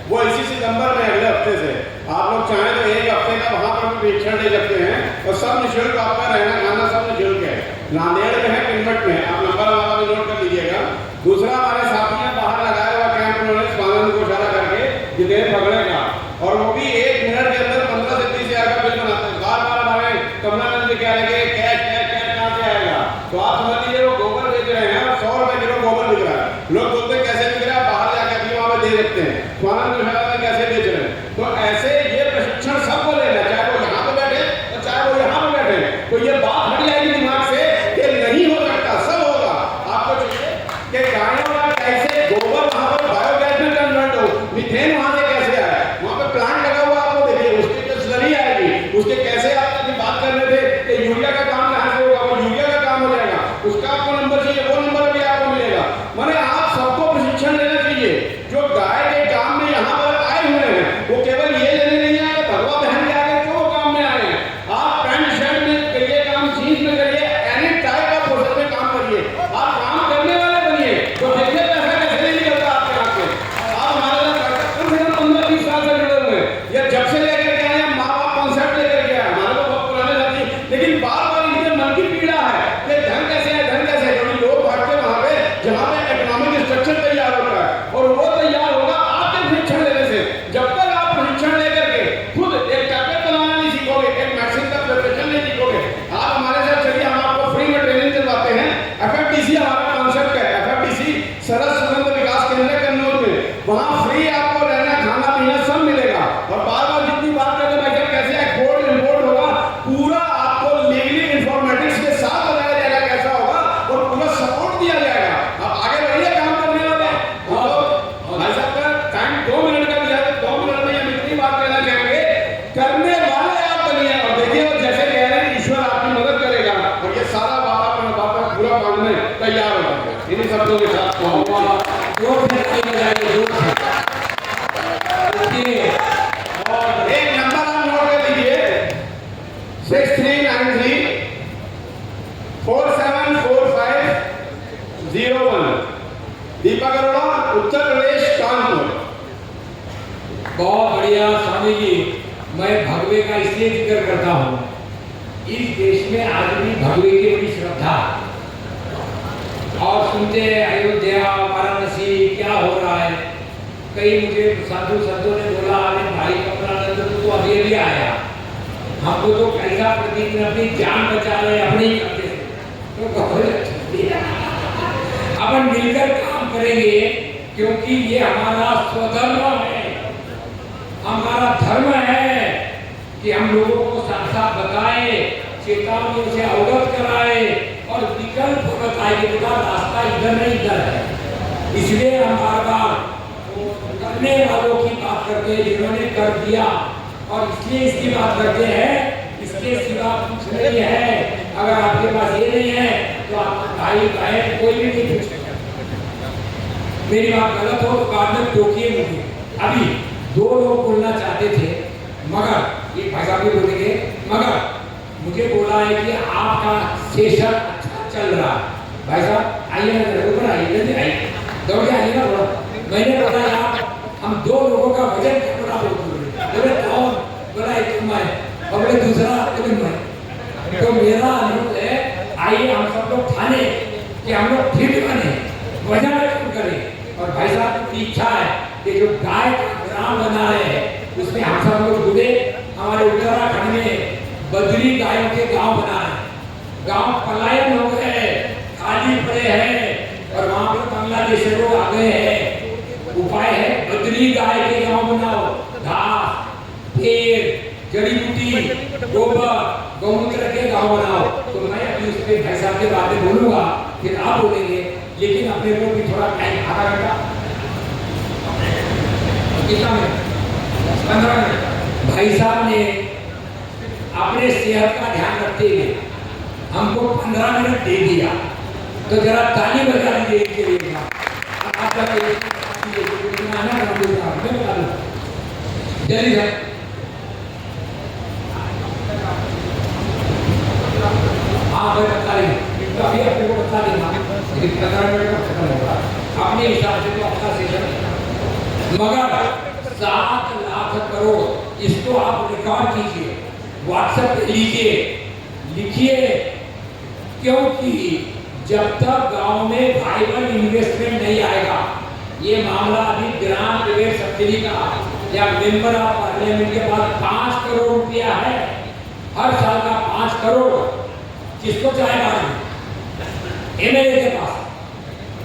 वो इसी सितंबर में अगले हफ्ते से, आप लोग चाहें तो 1 हफ्ते का वहाँ पर प्रशिक्षण ले सकते हैं और सब निःशुल्क, आपका रहना खाना सब निःशुल्क है। नांदेड़ में है, किलवट में, आप नंबर हमारा भी नोट कर लीजिएगा। दूसरा, हमारे साथी ने बाहर लगाया हुआ कैंप, उन्होंने स्वानंद को इशारा करके जितेंद्र पकड़े का, और वो भी 1 मिनट के अंदर 15 से 30 हज़ार का बिल बनाते हैं। बार बार हमारे कमलानंद जी कह लगे कैश कैश कैश कहाँ से आएगा, तो आप समझ लीजिए वो गोबर बेच रहे हैं, 100 रुपए किलो गोबर बिक रहा है। लोग बोलते हैं कैसे बिक रहा है, बाहर जाकर भी वहाँ पे दे सकते हैं, स्वानंद में कैसे बेच रहे हैं। तो ऐसे ये प्रशिक्षण सबको लेना, चाहे वो यहाँ पे बैठे और चाहे वो यहाँ पे बैठे। तो ये बात हट जाएगी दिमाग से कि नहीं हो सकता, सब होगा। आपको चाहिए कि गायों का कैसे गोबर वहाँ पर बायोगैस में कन्वर्ट हो, मीथेन वहाँ से कैसे आया, वहाँ पे प्लांट लगा हुआ आपको देखिए, उसकी जो स्लरी आएगी, उसके कैसे आप अभी बात कर रहे थे कि यूरिया का काम कहाँ से होगा, वो यूरिया का काम हो जाएगा, उसका आपको नंबर चाहिए, वो नंबर भी आपको मिलेगा। माने आप सबको प्रशिक्षण लेना चाहिए। जो गाय के काम में यहाँ पर आए हुए हैं वो केवल ये लेने नहीं आए, भगवा बहन के आगे क्यों काम में आए हैं। आप पैंट शर्ट में करिए काम, जीन्स में करिए, एनी टाइप ऑफ प्रोसेस में काम करिए, आप काम करने वाले बनिए। तो देखिए पैसा कैसे नहीं निकलता आपके हाथ से। आप हमारे साथ कम से कम 15-20 साल से जुड़े हुए हैं, ये जब से लेकर के आए, माँ बाप कॉन्सेप्ट लेकर के आए, हमारे को बहुत पुराने साथी, लेकिन बार बार इनके मन की पीड़ा है कि धन कैसे है, धन कैसे है, क्योंकि लोग भागते वहाँ पे जहाँ पे इकोनॉमिक स्ट्रक्चर तैयार होता है, और वो तैयार होगा आपके प्रशिक्षण लेने से। जब तक आप प्रशिक्षण लेकर के खुद एक टैबलेट बनाना नहीं सीखोगे, एक मैक्सिन का प्रिपरेशन नहीं सीखोगे, आप हमारे साथ चलिए, हम आपको फ्री में ट्रेनिंग दिलवाते हैं। FFDC हमारा कॉन्सेप्ट है, FFDC सरस सुगंध विकास केंद्र कन्नौज में, वहाँ फ्री आपको रहना खाना पीना सब मिलेगा। और बार बार जितनी बात करते हैं भाई कैसे एक्सपोर्ट इंपोर्ट होगा, पूरा आपको लीगली इंफॉर्मेटिक्स के साथ बताया जाएगा कैसा होगा, और पूरा सपोर्ट दिया जाएगा। आप आगे बढ़िए, काम करने वाले हैं। भाई साहब का टाइम 2 मिनट का दिया है, 2 मिनट में हम इतनी बात कहना चाहेंगे, करने वाले आप बनिए। और देखिए वो जैसे कह रहे हैं ईश्वर आपकी मदद करेगा, और ये सारा बाबा पूरा मानने तैयार हो जाएगा। इन्हीं शब्दों के साथ और एक नंबर आप नोट कर लीजिए, 6393 474501, दीपक अरोड़ा, उत्तर प्रदेश, कानपुर। बहुत बढ़िया स्वामी जी, मैं भगवे का इसलिए जिक्र करता हूँ, इस देश में आज भी भगवे की बड़ी श्रद्धा, और सुनते हैं अयोध्या वाराणसी क्या हो रहा है। कई मुझे साधु संतों ने बोला, अरे भाई कमलानंद तो अभी अभी आया, हमको तो कैसा प्रतीक ने अपनी जान बचा रहे, अपने ही करते तो अपन मिलकर काम करेंगे, क्योंकि ये हमारा स्वधर्म है, हमारा धर्म है कि हम लोगों को साथ साथ बताए, चेतावनी से अवगत कराए और विकल्प बताए कि बेटा रास्ता इधर नहीं इधर है। इसलिए हम बार बार करने वालों की बात करते हैं जिन्होंने कर दिया, और इसलिए इसकी बात करते हैं, इसके सिवा कुछ नहीं है। अगर आपके पास ये नहीं है तो आप भाई बहन कोई भी नहीं पूछ सकता। मेरी बात गलत हो तो बाद में टोकिए मुझे। अभी दो लोग बोलना चाहते थे, मगर ये भाई साहब भी बोलेंगे, मगर मुझे बोला है कि आपका सेशन अच्छा चल रहा है। भाई साहब आइए ना, ऊपर आइए, जल्दी आइए, दौड़ के आइए ना थोड़ा। मैंने बोला यार हम दो लोगों का वजन कितना बोले कौन, बोला एक तुम है और बोले दूसरा तुम है। तो मेरा अनुरोध है, आइए हम सब लोग ठाने कि हम लोग फिट बने, वजन कम करें। और भाई साहब की इच्छा है कि जो गाय का ग्राम बना रहे हैं उसमें हम सब लोग जुड़े। हमारे उत्तराखंड में बद्री गायों के गांव बना है, गांव पलायन हो गए हैं, खाली पड़े हैं और वहां पर बांग्लादेश से लोग आ गए हैं। उपाय है बद्री गाय के गांव बनाओ, घास, पेड़, जड़ी बूटी, गोबर, गौमूत्र के गांव बनाओ। तो मैं अभी उस पर भाई साहब के बारे में बोलूंगा, फिर आप बोलेंगे, लेकिन अपने लोग भी थोड़ा टाइम, आधा घंटा, कितना मिनट, 15 मिनट। भाई साहब ने अपने सेहत का ध्यान रखते हुए हमको 15 मिनट दे दिया, तो जरा ताली बजा दीजिए इनके लिए। आपका जल्दी सर, हाँ भाई बता रही तो अभी अपने को बता देना, लेकिन 15 मिनट में खत्म होगा अपने हिसाब से। तो अपना सेशन मगर 7 लाख करोड़, इसको आप रिकॉर्ड कीजिए, व्हाट्सएप पे लीजिए, लिखिए, क्योंकि जब तक गांव में वाइबल इन्वेस्टमेंट नहीं आएगा, ये मामला अभी ग्राम प्रवेश सब्सिडी का या मेंबर ऑफ पार्लियामेंट के पास 5 करोड़ रुपया है, हर साल का 5 करोड़, किसको चाहेगा? एमएलए के पास,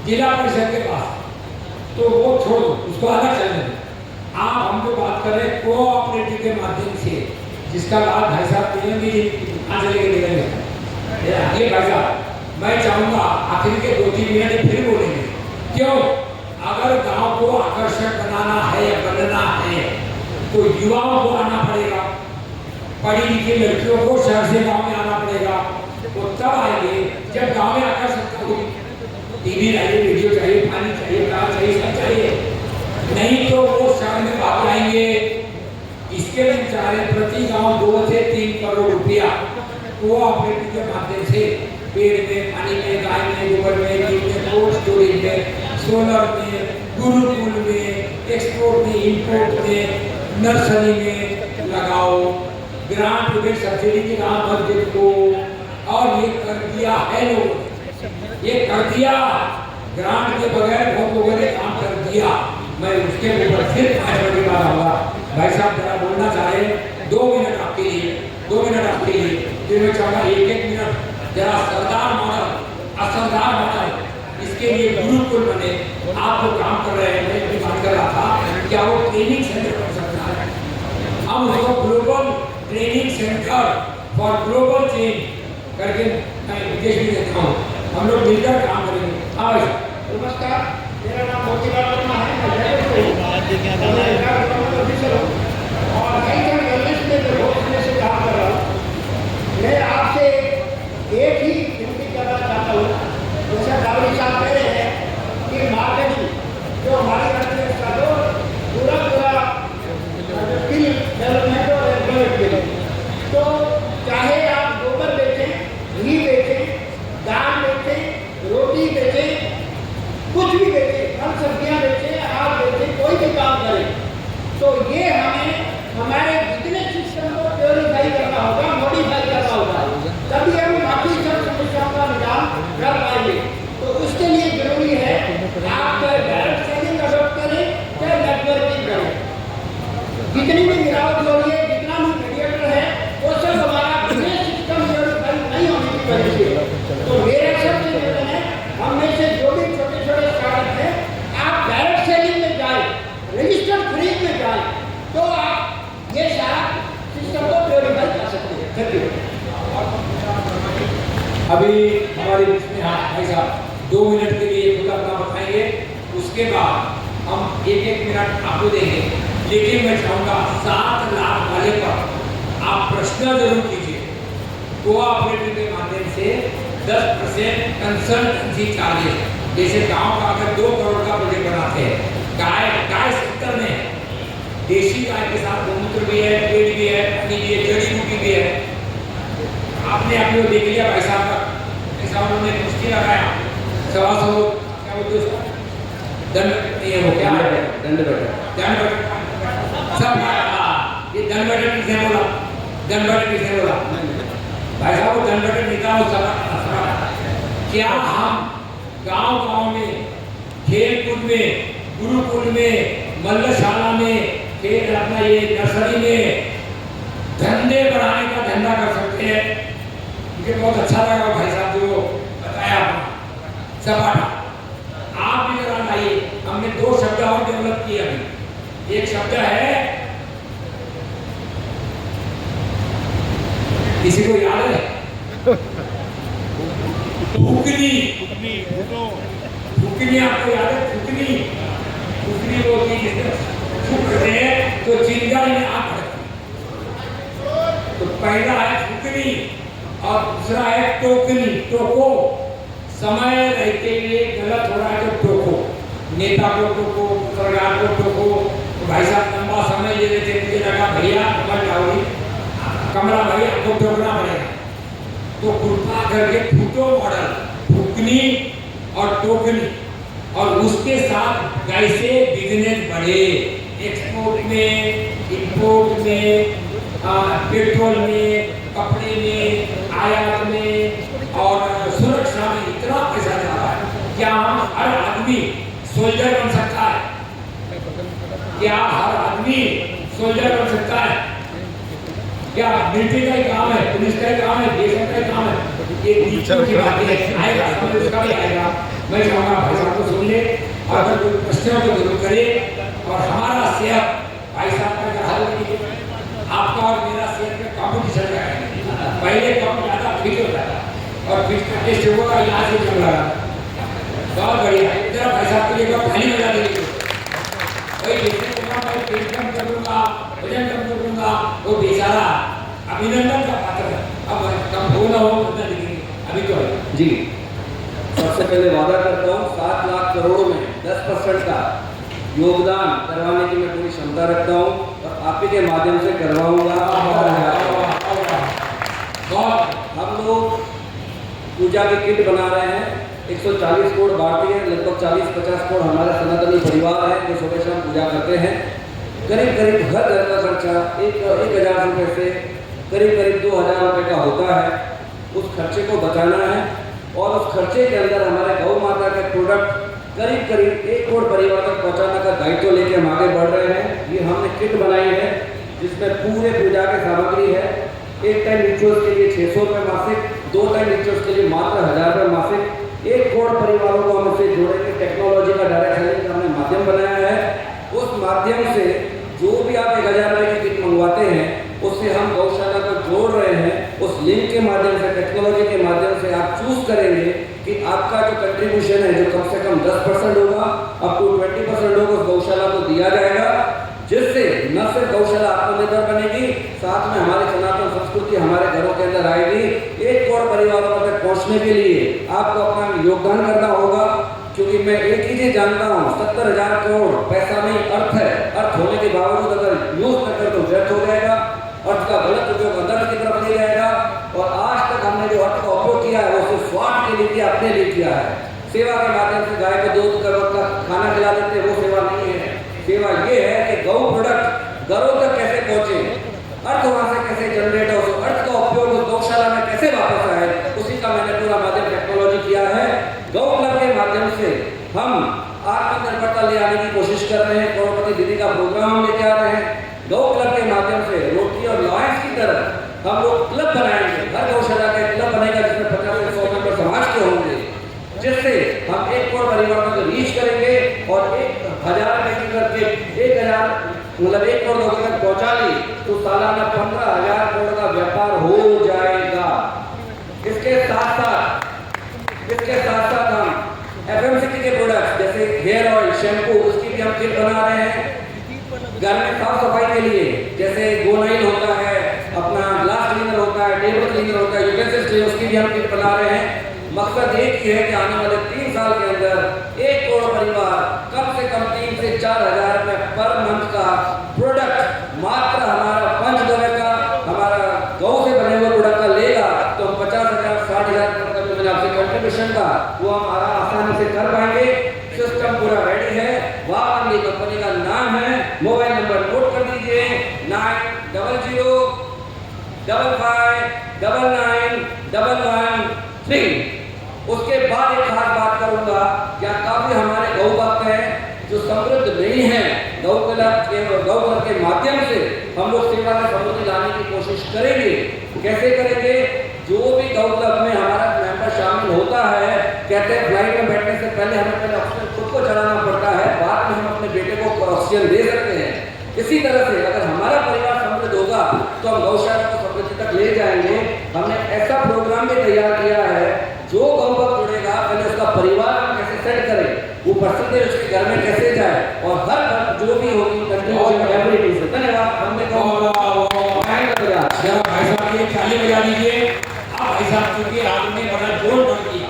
जिला परिषद के पास, तो वो छोड़ दो, उसको अलग चलने दो। आप हमको बात कर रहे हैं कोऑपरेटिव के माध्यम से, जिसका लाभ भाई साहब देंगे, कहाँ से लेके देंगे? ये भाई साहब मैं चाहूँगा आखिर के 2-3 मिनट फिर बोलेंगे। क्यों? अगर गांव को आकर्षक बनाना है, बनना है, तो युवाओं को आना पड़ेगा, पढ़ी लिखी लड़कियों को शहर से गांव में आना पड़ेगा। वो तब आएंगे जब गांव में आकर्षकता होगी। टीवी चाहिए, वीडियो चाहिए, पानी चाहिए, कार चाहिए, सब चाहिए, नहीं तो वो शहर में भाग आएंगे। इसके लिए चाहे प्रति गांव 2 से 3 करोड़ रुपया कोऑपरेटिव के माध्यम से पेड़ में, पानी में, गाय में, गोबर में, घी में, कोल्ड स्टोरेज में, सोलर में, गुरुकुल में, एक्सपोर्ट में, इंपोर्ट में, नर्सरी में लगाओ। ग्रांट प्रवेश सब्सिडी की काम मत को, और ये कर दिया है लोगों ने, ये कर दिया, ग्रांट के बगैर बहुत लोगों ने काम कर दिया। मैं उसके ऊपर फिर 5 मिनट के बाद आऊँगा। भाई साहब जरा बोलना चाहे 2 मिनट आपके लिए, 2 मिनट आपके लिए, फिर मैं चाहूँगा 1-1 मिनट जरा सरदार मॉडल, असरदार मॉडल, इसके लिए गुरुकुल बने। आप लोग काम कर रहे हैं, मैं भी बात कर रहा था, क्या वो ट्रेनिंग सेंटर बन सकता है? हम उसको global training centre for global change करके मैं उद्देश्य भी देता हूँ, हम लोग मिलकर काम करेंगे। हाँ भाई, नमस्कार, मेरा नाम मोतीलाल वर्मा है, मैं जयपुर से हूँ और मैं बहुत समय से काम कर रहा हूँ। मैं आपसे एक ही विनती करना चाहता हूँ, जैसे दावरी साहब कह रहे हैं कि मार्केटिंग जो हमारी कंट्री का जो पूरा स्किल डेवलपमेंट और एम्प्लॉयमेंट के लिए, तो चाहे आप गोबर बेचें, घी बेचें, दाल बेचें, रोटी बेचें, कुछ भी बेचें, फल सब्जियां बेचें, अनाज बेचें, कोई भी काम करें, तो ये हमें हमारे बिजनेस सिस्टम को प्योरीफाई करना होगा, मॉडिफाई करना होगा, तभी हम बाकी सब समस्याओं का निदान कर पाएंगे। तो उसके लिए जरूरी है आप डायरेक्ट सेलिंग अडॉप्ट करें, चाहे नेटवर्किंग करें। जितनी भी गिरावट हो रही है, जितना भी मीडिएटर है, वो सब हमारा बिजनेस सिस्टम प्योरीफाई नहीं होने की वजह से। तो मेरा सबसे निवेदन है, हम में से जो भी छोटे छोटे स्टार्टअप हैं, आप डायरेक्ट सेलिंग में जाए, रजिस्टर्ड खरीद में जाए, तो आप ये सारा सिस्टम को प्योरीफाई कर सकते हैं। Thank you. अभी हमारे बीच में भाई साहब 2 मिनट के लिए खुद अपना बताएंगे, उसके बाद हम 1-1 मिनट आपको देंगे। लेकिन मैं चाहूँगा 7 लाख वाले पर आप प्रश्न जरूर कीजिए। कोऑपरेटिव के माध्यम से 10% कंसल्टेंसी चार्जेस, जैसे गांव का अगर 2 करोड़ का प्रोजेक्ट बनाते हैं, गाय सेक्टर में देशी गाय के साथ गोमूत्र भी है, पेट भी है, अपनी ये जड़ी बूटी भी है। आपने अभी वो देख लिया भाई साहब का, ऐसा उन्होंने कुश्ती लगाया 125 क्या बोलते उसको दंड, ये वो क्या है दंड बैठक सब ये दंड बैठक किसने बोला? दंड बैठक किसने बोला? भाई साहब वो दंड बैठक निकाल क्या हम गांव-गांव में, खेल-कूद में, गुरुकुल में, मल्लशाला में, खेल अपना ये नर्सरी में धंधे बढ़ाने का धंधा कर सकते हैं? मुझे बहुत अच्छा लगा भाई साहब जो बताया आपने सपाटा। आप भी जरा लाइए, हमने 2 शब्द और डेवलप किए अभी। एक शब्द है, किसी को याद है? फुकनी। फुकनी आपको याद है? फुकनी, फुकनी वो चीज फूकते हैं तो चिंगारी में आग भड़कती। तो पहला है फुकनी और दूसरा है टोकनी। टोको, समय रहते हुए गलत हो रहा है तो टोको, नेता को टोको, सरकार को टोको। तो भाई साहब लंबा समय ले रहे थे, मुझे लगा भैया कमला भाई आपको टोकना पड़ेगा, तो कृपा करके फूटो मॉडल, फुकनी और टोकनी, और उसके साथ कैसे बिजनेस बढ़े, एक्सपोर्ट में, इंपोर्ट में, पेट्रोल में, कपड़े में, आयात में और सुरक्षा में इतना पैसा जा रहा है। क्या हम हर आदमी सोल्जर बन सकता है? क्या हर आदमी सोल्जर बन सकता है? क्या मिलिट्री का ही काम है, पुलिस का ही काम है, देश का ही काम है? ये बीचों की बातें आएगा, समझ उसका भी आएगा। मैं चाहूँगा भाई साहब को सुन ले, अगर कोई प्रश्नों को जरूर करे, और हमारा सेहत भाई साहब का हल कीजिए। आपका और मेरा सेहत में कॉम्पिटिशन का है, पहले कम ज़्यादा फिट होता था और फिट का टेस्ट होगा, यहाँ से चल रहा बहुत बढ़िया। इधर भाई साहब के लिए खाली बजा देंगे, वही देखने को मैं पेट कम कर दूंगा, वजन कम कर दूंगा, वो बेचारा अभिनंदन का पात्र है। अब कम हो ना हो उतना दिखेंगे, अभी तो है जी। सबसे पहले वादा करता हूँ 7 लाख करोड़ में 10% का योगदान करवाने की मैं पूरी क्षमता रखता हूँ और आप ही के माध्यम से करवाऊंगा। हम लोग पूजा की किट बना रहे हैं, 140 करोड़ भारतीय, लगभग 40-50 करोड़ हमारे सनातनी परिवार है जो सुबह शाम पूजा करते हैं। करीब करीब हर घर का खर्चा 1,000 रुपये से करीब 2,000 रुपये का होता है। उस खर्चे को बचाना है और उस खर्चे के अंदर हमारे गौ माता के प्रोडक्ट करीब 1 करोड़ परिवार तक पहुँचाने का दायित्व लेके हम आगे बढ़ रहे हैं। ये हमने किट बनाई है जिसमें पूरे पूजा की सामग्री है। 1 टाइम रिचुअल्स के लिए 600 रुपये मासिक, 2 टाइम रिचुअल्स के लिए मात्र 1,000 रुपये मासिक। 1 करोड़ परिवारों को हम इससे जोड़ेंगे। टेक्नोलॉजी का डायरेक्ट सेलिंग का हमने माध्यम बनाया है। उस माध्यम से जो भी आप 1,000 रुपये की किट मंगवाते हैं उससे हम गौशाला को जोड़ रहे हैं। उस लिंक के माध्यम से, टेक्नोलॉजी के माध्यम से आप चूज करेंगे कि आपका जो कंट्रीब्यूशन है जो कम से कम 10% होगा, अप टू 20% होगा, उस गौशाला को दिया जाएगा, जिससे न सिर्फ गौशाला आत्मनिर्भर बनेगी, साथ में हमारी सनातन संस्कृति हमारे घरों के अंदर आएगी। 1 करोड़ परिवारों तक पहुंचने के लिए आपको अपना योगदान करना होगा, क्योंकि मैं एक ही चीज जानता हूँ, 70,000 करोड़ पैसा नहीं, अर्थ है। अर्थ होने के बावजूद अगर यूज न कर तो व्यर्थ हो जाएगा, अर्थ का गलत उपयोग अंदर की तरफ ले जाएगा। और आज तक हमने जो अर्थ का उपयोग किया है वो सिर्फ स्वार्थ के लिए किया, अपने लिए किया है। सेवा के माध्यम से गाय को दूध का खाना खिला देते, वो सेवा नहीं है। सेवा ये है कि गौ प्रोडक्ट घरों तक कैसे पहुंचे, अर्थ वहां से कैसे जनरेट हो, उस अर्थ का उपयोग उस गौशाला में कैसे वापस आए, उसी का मैंने पूरा माध्यम टेक्नोलॉजी किया है। गौ क्लब के माध्यम से हम आत्मनिर्भरता ले आने की कोशिश कर रहे हैं। करोड़पति दीदी का प्रोग्राम हम लेके आ रहे हैं। गौ क्लब के माध्यम से रोटी और लॉयंस की तरह हम लोग क्लब बनाएंगे। हर गौशाला का क्लब बनेगा जिसमें 50 से 100 मेंबर समाज के होंगे, जिससे हम 1 करोड़ परिवार तक रीच करेंगे और 1,000 पैकिंग करके 1,000 मतलब 1 करोड़ लोगों तक पहुंचा ली तो सालाना 15,000 करोड़ का व्यापार हो जाएगा। इसके साथ साथ हम FMCG के प्रोडक्ट्स जैसे हेयर ऑयल, शैम्पू, उसकी भी हम किट बना रहे हैं। घर में साफ सफाई के लिए जैसे गोनाइल होता है, अपना ग्लास क्लीनर होता है, टेबल क्लीनर होता है, यूटेंसिल्स के लिए उसकी भी हम किट बना रहे हैं। मकसद एक ही है कि आने वाले 3 साल के अंदर 1 करोड़ परिवार कम से कम 3 से 4 हजार रुपये पर मंथ का प्रोडक्ट मात्र हमारा पंचगव्य का, हमारा गौ से बने हुए प्रोडक्ट का लेगा तो 50,000 60,000 रुपये का जो मैंने आपसे कंट्रीब्यूशन का वो हमारा आसानी से कर पाएंगे। सिस्टम पूरा रेडी है। वाहन कंपनी का नाम है, मोबाइल नंबर नोट कर दीजिए 900 55991113। उसके बाद एक खास बात करूंगा, क्या काफी हमारे गौ भक्त हैं जो समृद्ध नहीं है, गौ क्लब के माध्यम से हम लोग सेवा में समृद्धि लाने की कोशिश करेंगे। कैसे करेंगे? जो भी गौ क्लब में हमारा मेंबर शामिल होता है, कहते हैं फ्लाइट में बैठने से पहले हमें पहले ऑक्सीजन खुद को चलाना पड़ता है, बाद में हम अपने बेटे को ऑक्सीजन दे सकते हैं। इसी तरह से अगर हमारा परिवार समृद्ध होगा तो हम गौशाला को समृद्धि तक ले जाएंगे। हमने ऐसा प्रोग्राम भी तैयार किया है, जो गौ भक्त जुड़ेगा पहले उसका परिवार हम कैसे सेट करें, वो प्रसिद्ध है उसके घर में कैसे जाए, और हर घर जो भी होगी कंट्रीब्यूशन से। धन्यवाद। हमने भाई साहब ये ताली बजा दीजिए। अब भाई साहब क्योंकि आपने बड़ा जोर डाल दिया,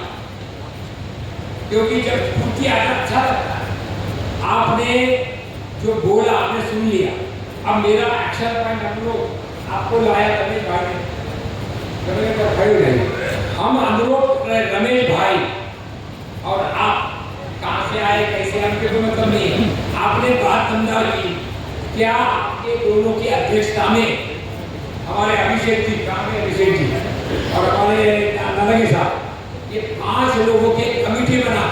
क्योंकि जब उनकी आदत अच्छा लगता है, आपने जो बोला आपने सुन लिया। अब मेरा एक्शन पॉइंट हम लोग आपको लाया रमेश भाई ने, हम अनुरोध रमेश भाई और आप कहाँ से आए कैसे हमके कोई मतलब नहीं है। आपने बात समझा की, क्या आपके दोनों की अध्यक्षता में हमारे अभिषेक जी, अभिषेक जी और हमारे नलगे साहब, ये 5 लोगों की कमेटी बना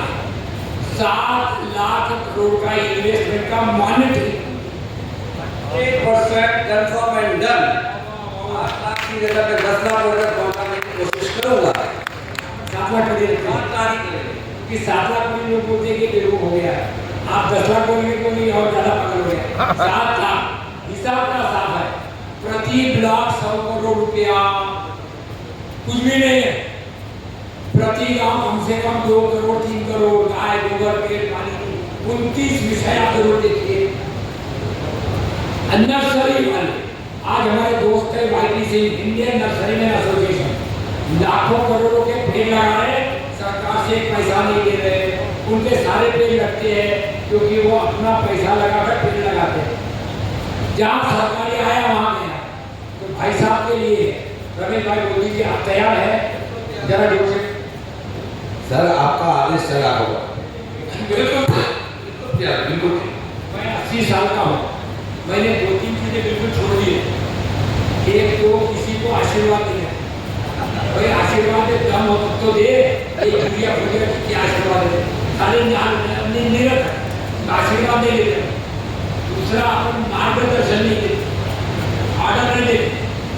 7 लाख करोड़ का इन्वेस्टमेंट का monitoring 1% confirm and done. 8 lakh की जगह पे 10 लाख ऑर्डर पहुंचाने की कोशिश करूंगा। 7 लाख करोड़ कि 7 लाख करोड़ लोग बोलते हैं कि बेवकूफ हो गया, आप 10 लाख बोलेंगे तो नहीं और ज्यादा पकड़ हो गया। 7 लाख हिसाब का साफ है, प्रति ब्लॉक 100 करोड़ रुपया कुछ भी नहीं है। प्रति गांव कम से कम 2 करोड़ 3 करोड़ गाय गोबर पेड़ पानी 29 विषय आप जरूर देखिए। नर्सरी वाले आज हमारे दोस्त है वाईपी से, इंडियन नर्सरी में एसोसिएशन, लाखों करोड़ों के पेड़ लगा रहे, सरकार से पैसा नहीं दे रहे, उनके सारे पेड़ लगते हैं क्योंकि वो अपना पैसा लगाकर पेड़ लगाते हैं। जहाँ सरकारी आया वहाँ गया। तो भाई साहब के लिए रमेश भाई बोल दीजिए, आप तैयार है? जरा जोर से। सर आपका आदेश चला होगा। बिल्कुल। मैं 80 साल का हूँ, मैंने 2-3 चीजें बिल्कुल छोड़ दी। एक तो किसी को आशीर्वाद दिया, भाई आशीर्वाद दे दम हो तो दे, यूरिया फूरिया क्या आशीर्वाद है, खाली निरत आशीर्वाद नहीं लेते। दूसरा अपन मार्गदर्शन नहीं देते, ऑर्डर नहीं देते।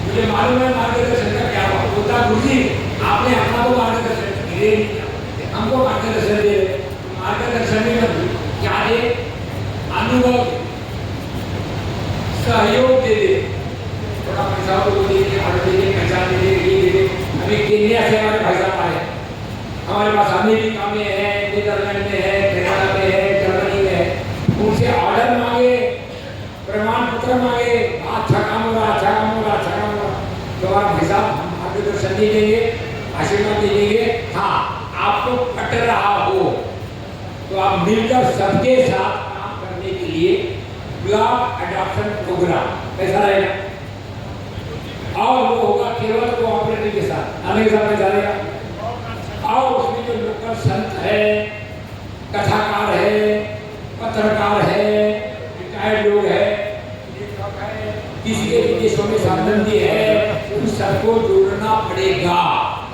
मुझे मालूम है मार्गदर्शन का क्या होता। गुरुजी आपने अपना तो मार्गदर्शन दे, हमको मार्गदर्शन दे, मार्गदर्शन में क्या दे? अनुभव, सहयोग दे दे, थोड़ा पैसा को दे दे, ऑर्डर दे दे, पहचान दे दे, ये दे दे। अभी केन्या से हमारे भाई साहब आए, हमारे पास अमेरिका में है, नीदरलैंड में है, कनाडा में है, जर्मनी में है। उनसे ऑर्डर मांगे, प्रमाण पत्र मांगे, अच्छा काम हो रहा, अच्छा काम हो रहा, अच्छा काम हो रहा। तो हमारा भाई साहब हम मार्गदर्शन दे देंगे, आशीर्वाद दे देंगे। हाँ, आपको पट रहा हो तो आप मिलकर सबके साथ काम करने के लिए ब्लॉक एडॉप्शन प्रोग्राम कैसा रहेगा, और वो होगा केवल कोऑपरेटिव के साथ, आने के साथ में जाएगा। और उसमें जो लोकल संत है, कथाकार है, पत्रकार है, रिटायर्ड लोग है, किसी के विदेशों में संबंधी है, उन सबको जोड़ना पड़ेगा।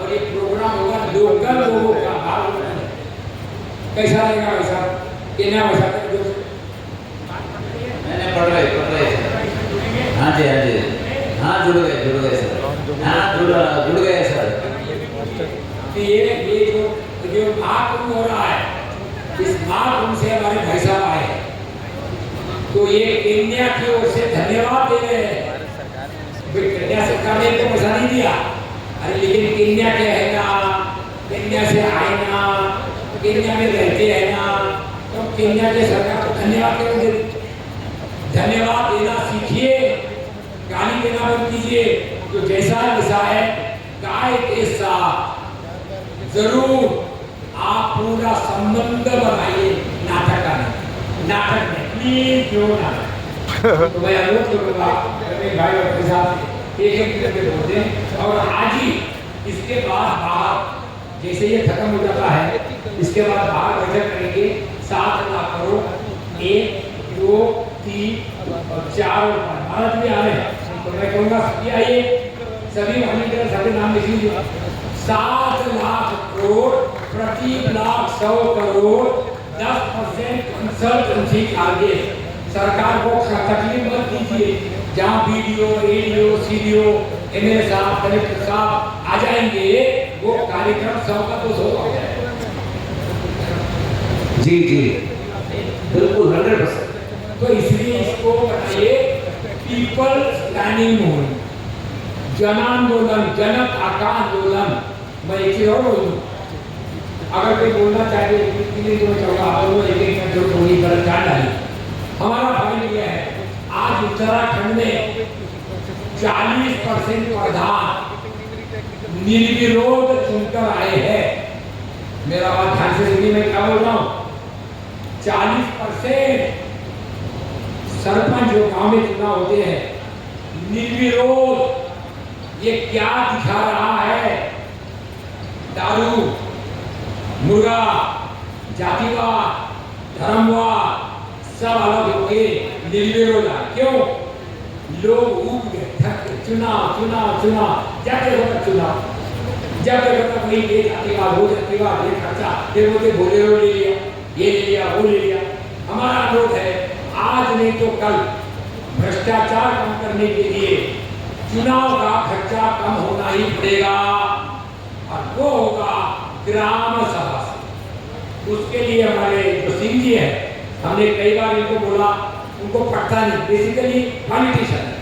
और ये प्रोग्राम होगा लोकल लोगों का भाग होगा। कैसा रहेगा भाई साहब? केन्या भाई साहब मैंने पढ़ रहे हाँ जी हाँ जी हाँ जुड़ गए सर, हाँ जुड़ गए सर। ये जो महाकुंभ हो रहा है, इस महाकुंभ से हमारे भाई साहब आए, तो ये केन्या की ओर से धन्यवाद दे रहे हैं। केन्या सरकार ने तो पैसा नहीं दिया, अरे लेकिन केन्या के है ना, केन्या से आए ना, केन्या में रहते हैं ना, तो केन्या के सरकार को धन्यवाद करेंगे। धन्यवाद देना सीखिए, गाली देना बंद कीजिए। तो जैसा वैसा है, गाय के साथ जरूर आप पूरा संबंध बनाइए नाटक का नहीं, नाटक में प्लीज क्यों नाटक। तो मैं अनुरोध करूंगा मेरे भाई और के साथ एक करके बोलते हैं। और आज ही इसके बाद बाहर जैसे ये खत्म हो जाता है, इसके बाद बाहर बैठक करेंगे 7 लाख करोड़ 1 2 3 और 4 और 5 भारत में आ रहे हैं। तो मैं कहूँगा सभी आइए, सभी वॉलंटियर सभी नाम लिख लीजिए। 7 लाख करोड़ प्रति लाख 100 करोड़ 10% कंसल्टेंसी टारगेट। सरकार को तकलीफ मत दीजिए, जहाँ बीडीओ एडीओ सीडीओ एमएलए साहब कलेक्टर साहब आ जाएंगे, वो कार्यक्रम 100 का 200 हो जाएगा। जी जी बिल्कुल 100%। तो इसलिए इसको बताइए पीपल प्लानिंग मूवमेंट, जन आंदोलन, जन आंदोलन। मैं एक चीज और बोल दूं, अगर कोई बोलना चाहे तो मैं चाहूँगा आप लोग एक जो थोड़ी पर जान डाली। हमारा पॉइंट यह है, आज उत्तराखंड में 40% प्रधान निर्विरोध चुनकर आए हैं। मेरा बात ध्यान से सुनिए, मैं क्या बोल रहा हूँ। 40% सरपंच जो गांव में चुनाव होते हैं निर्विरोध। ये क्या दिखा रहा है? दारू, मुर्गा, जातिवाद, धर्मवाद सब अलग होके निर्विरोध है। क्यों? लोग उब गए, थक गए, चुनाव जाते होगा चुनाव, जब तक वही ये जातिवाद हो जातिवाद, ये खर्चा, ये बोलेरो ले लिया, ये ले लिया, वो ले लिया। हमारा अनुरोध है, आज नहीं तो कल भ्रष्टाचार कम करने के लिए चुनाव का खर्चा कम होना ही पड़ेगा, और वो होगा ग्राम सभा से। उसके लिए हमारे जो सिंह जी है, हमने कई बार इनको बोला, उनको पता नहीं, बेसिकली पॉलिटिशियन है।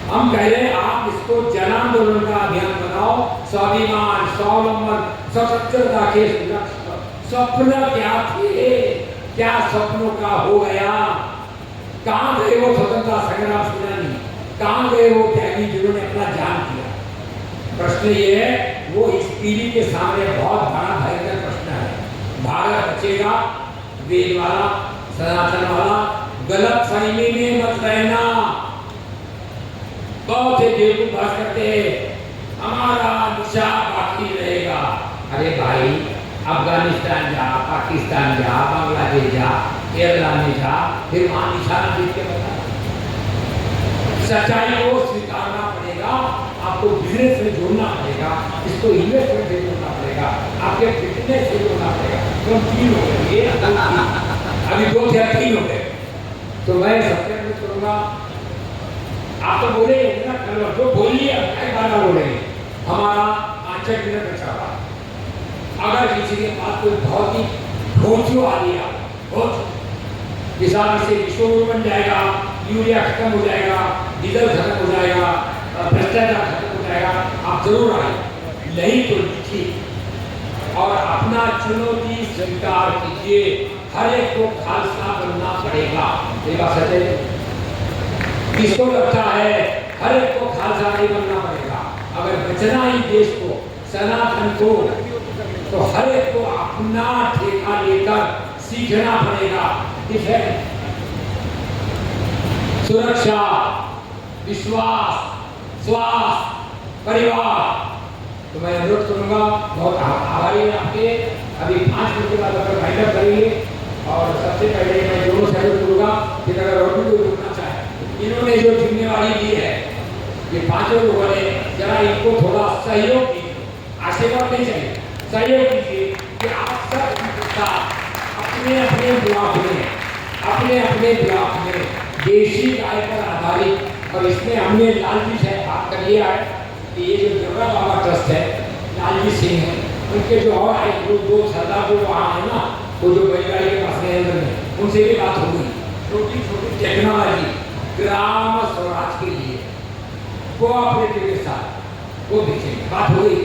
हम कह रहे हैं आप इसको जन आंदोलन का अभियान बनाओ, स्वाभिमान, स्वावलंबन, स्वतंत्रता के स्वप्न क्या थे, क्या स्वप्नों का हो गया? कहाँ गए वो स्वतंत्रता संग्राम सेनानी? कहाँ गए वो त्यागी जिन्होंने अपना जान दिया? प्रश्न ये है, वो इस पीढ़ी के सामने बहुत बड़ा भयंकर प्रश्न है। भारत बचेगा, वेद वाला, सनातन वाला, गलत फहमी में मत रहना। बहुत से बेवकूफ बात करते हैं, हमारा निशा बाकी रहेगा। अरे भाई, अफगानिस्तान जा, पाकिस्तान जा, बांग्लादेश जा, केरला में जा, फिर वहां निशाना देख के बता। सच्चाई को स्वीकारना पड़ेगा, आपको बिजनेस में जोड़ना पड़ेगा, इसको इन्वेस्टमेंट से जोड़ना पड़ेगा, आपके फिटनेस से जोड़ना पड़ेगा। तो 3 हो गए, अभी 2 या 3 हो गए। तो मैं सबसे अनुरोध करूंगा, आप तो बोले ना कल जो बोलिए, कई बार बोलेंगे। हमारा 5 मिनट बचा हुआ, अगर किसी के पास कोई बहुत ही भोजो आ गया, बहुत किसान से विश्व बन जाएगा, यूरिया खत्म हो जाएगा, डीजल खत्म हो जाएगा, भ्रष्टाचार खत्म हो जाएगा, आप जरूर आए, नहीं तो लिखिए और अपना चुनौती स्वीकार कीजिए। हर एक को खालसा बनना पड़ेगा। ये बात सच है? किसको लगता है हर एक को खालसा नहीं बनना पड़ेगा? अगर बचना ही देश को, सनातन को, तो हर एक को अपना ठेका लेकर सीखना पड़ेगा। डिफेंस, सुरक्षा, विश्वास, स्वास्थ्य, परिवार। तो मैं अनुरोध करूंगा, बहुत आभारी है आपके। अभी 5 मिनट के बाद अगर वाइंड अप करेंगे, और सबसे पहले मैं दोनों सहयोग करूंगा, फिर अगर और भी कोई रुकना चाहे, इन्होंने जो जिम्मेवारी दी है, ये 5 लोगों ने, जरा इनको थोड़ा सहयोग कीजिए, आशीर्वाद नहीं चाहिए, सहयोग कीजिए कि आप सब अपने अपने ब्लॉक में देशी गाय पर आधारित, और इसमें हमने लालजी साहब बात कर लिया है कि ये जो जबरा बाबा ट्रस्ट है, लालजी सिंह है, उनके जो और आए 2 सरदार जो वहाँ है ना, वो जो बैलगाड़ी के पास अंदर में, उनसे भी बात हो गई। छोटी छोटी टेक्नोलॉजी ग्राम स्वराज के लिए कोऑपरेटिव के साथ वो देखेंगे, बात हो गई।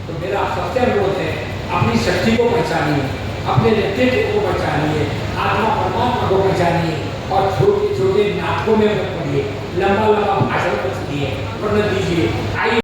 तो मेरा सबसे अनुरोध है, अपनी शक्ति को पहचानिए, अपने नेतृत्व को पहचानिए, आत्मा परमात्मा को पहचानिए, और छोटे छोटे नाटकों में मत पड़िए, लंबा लंबा भाषण मत दीजिए, दीजिए।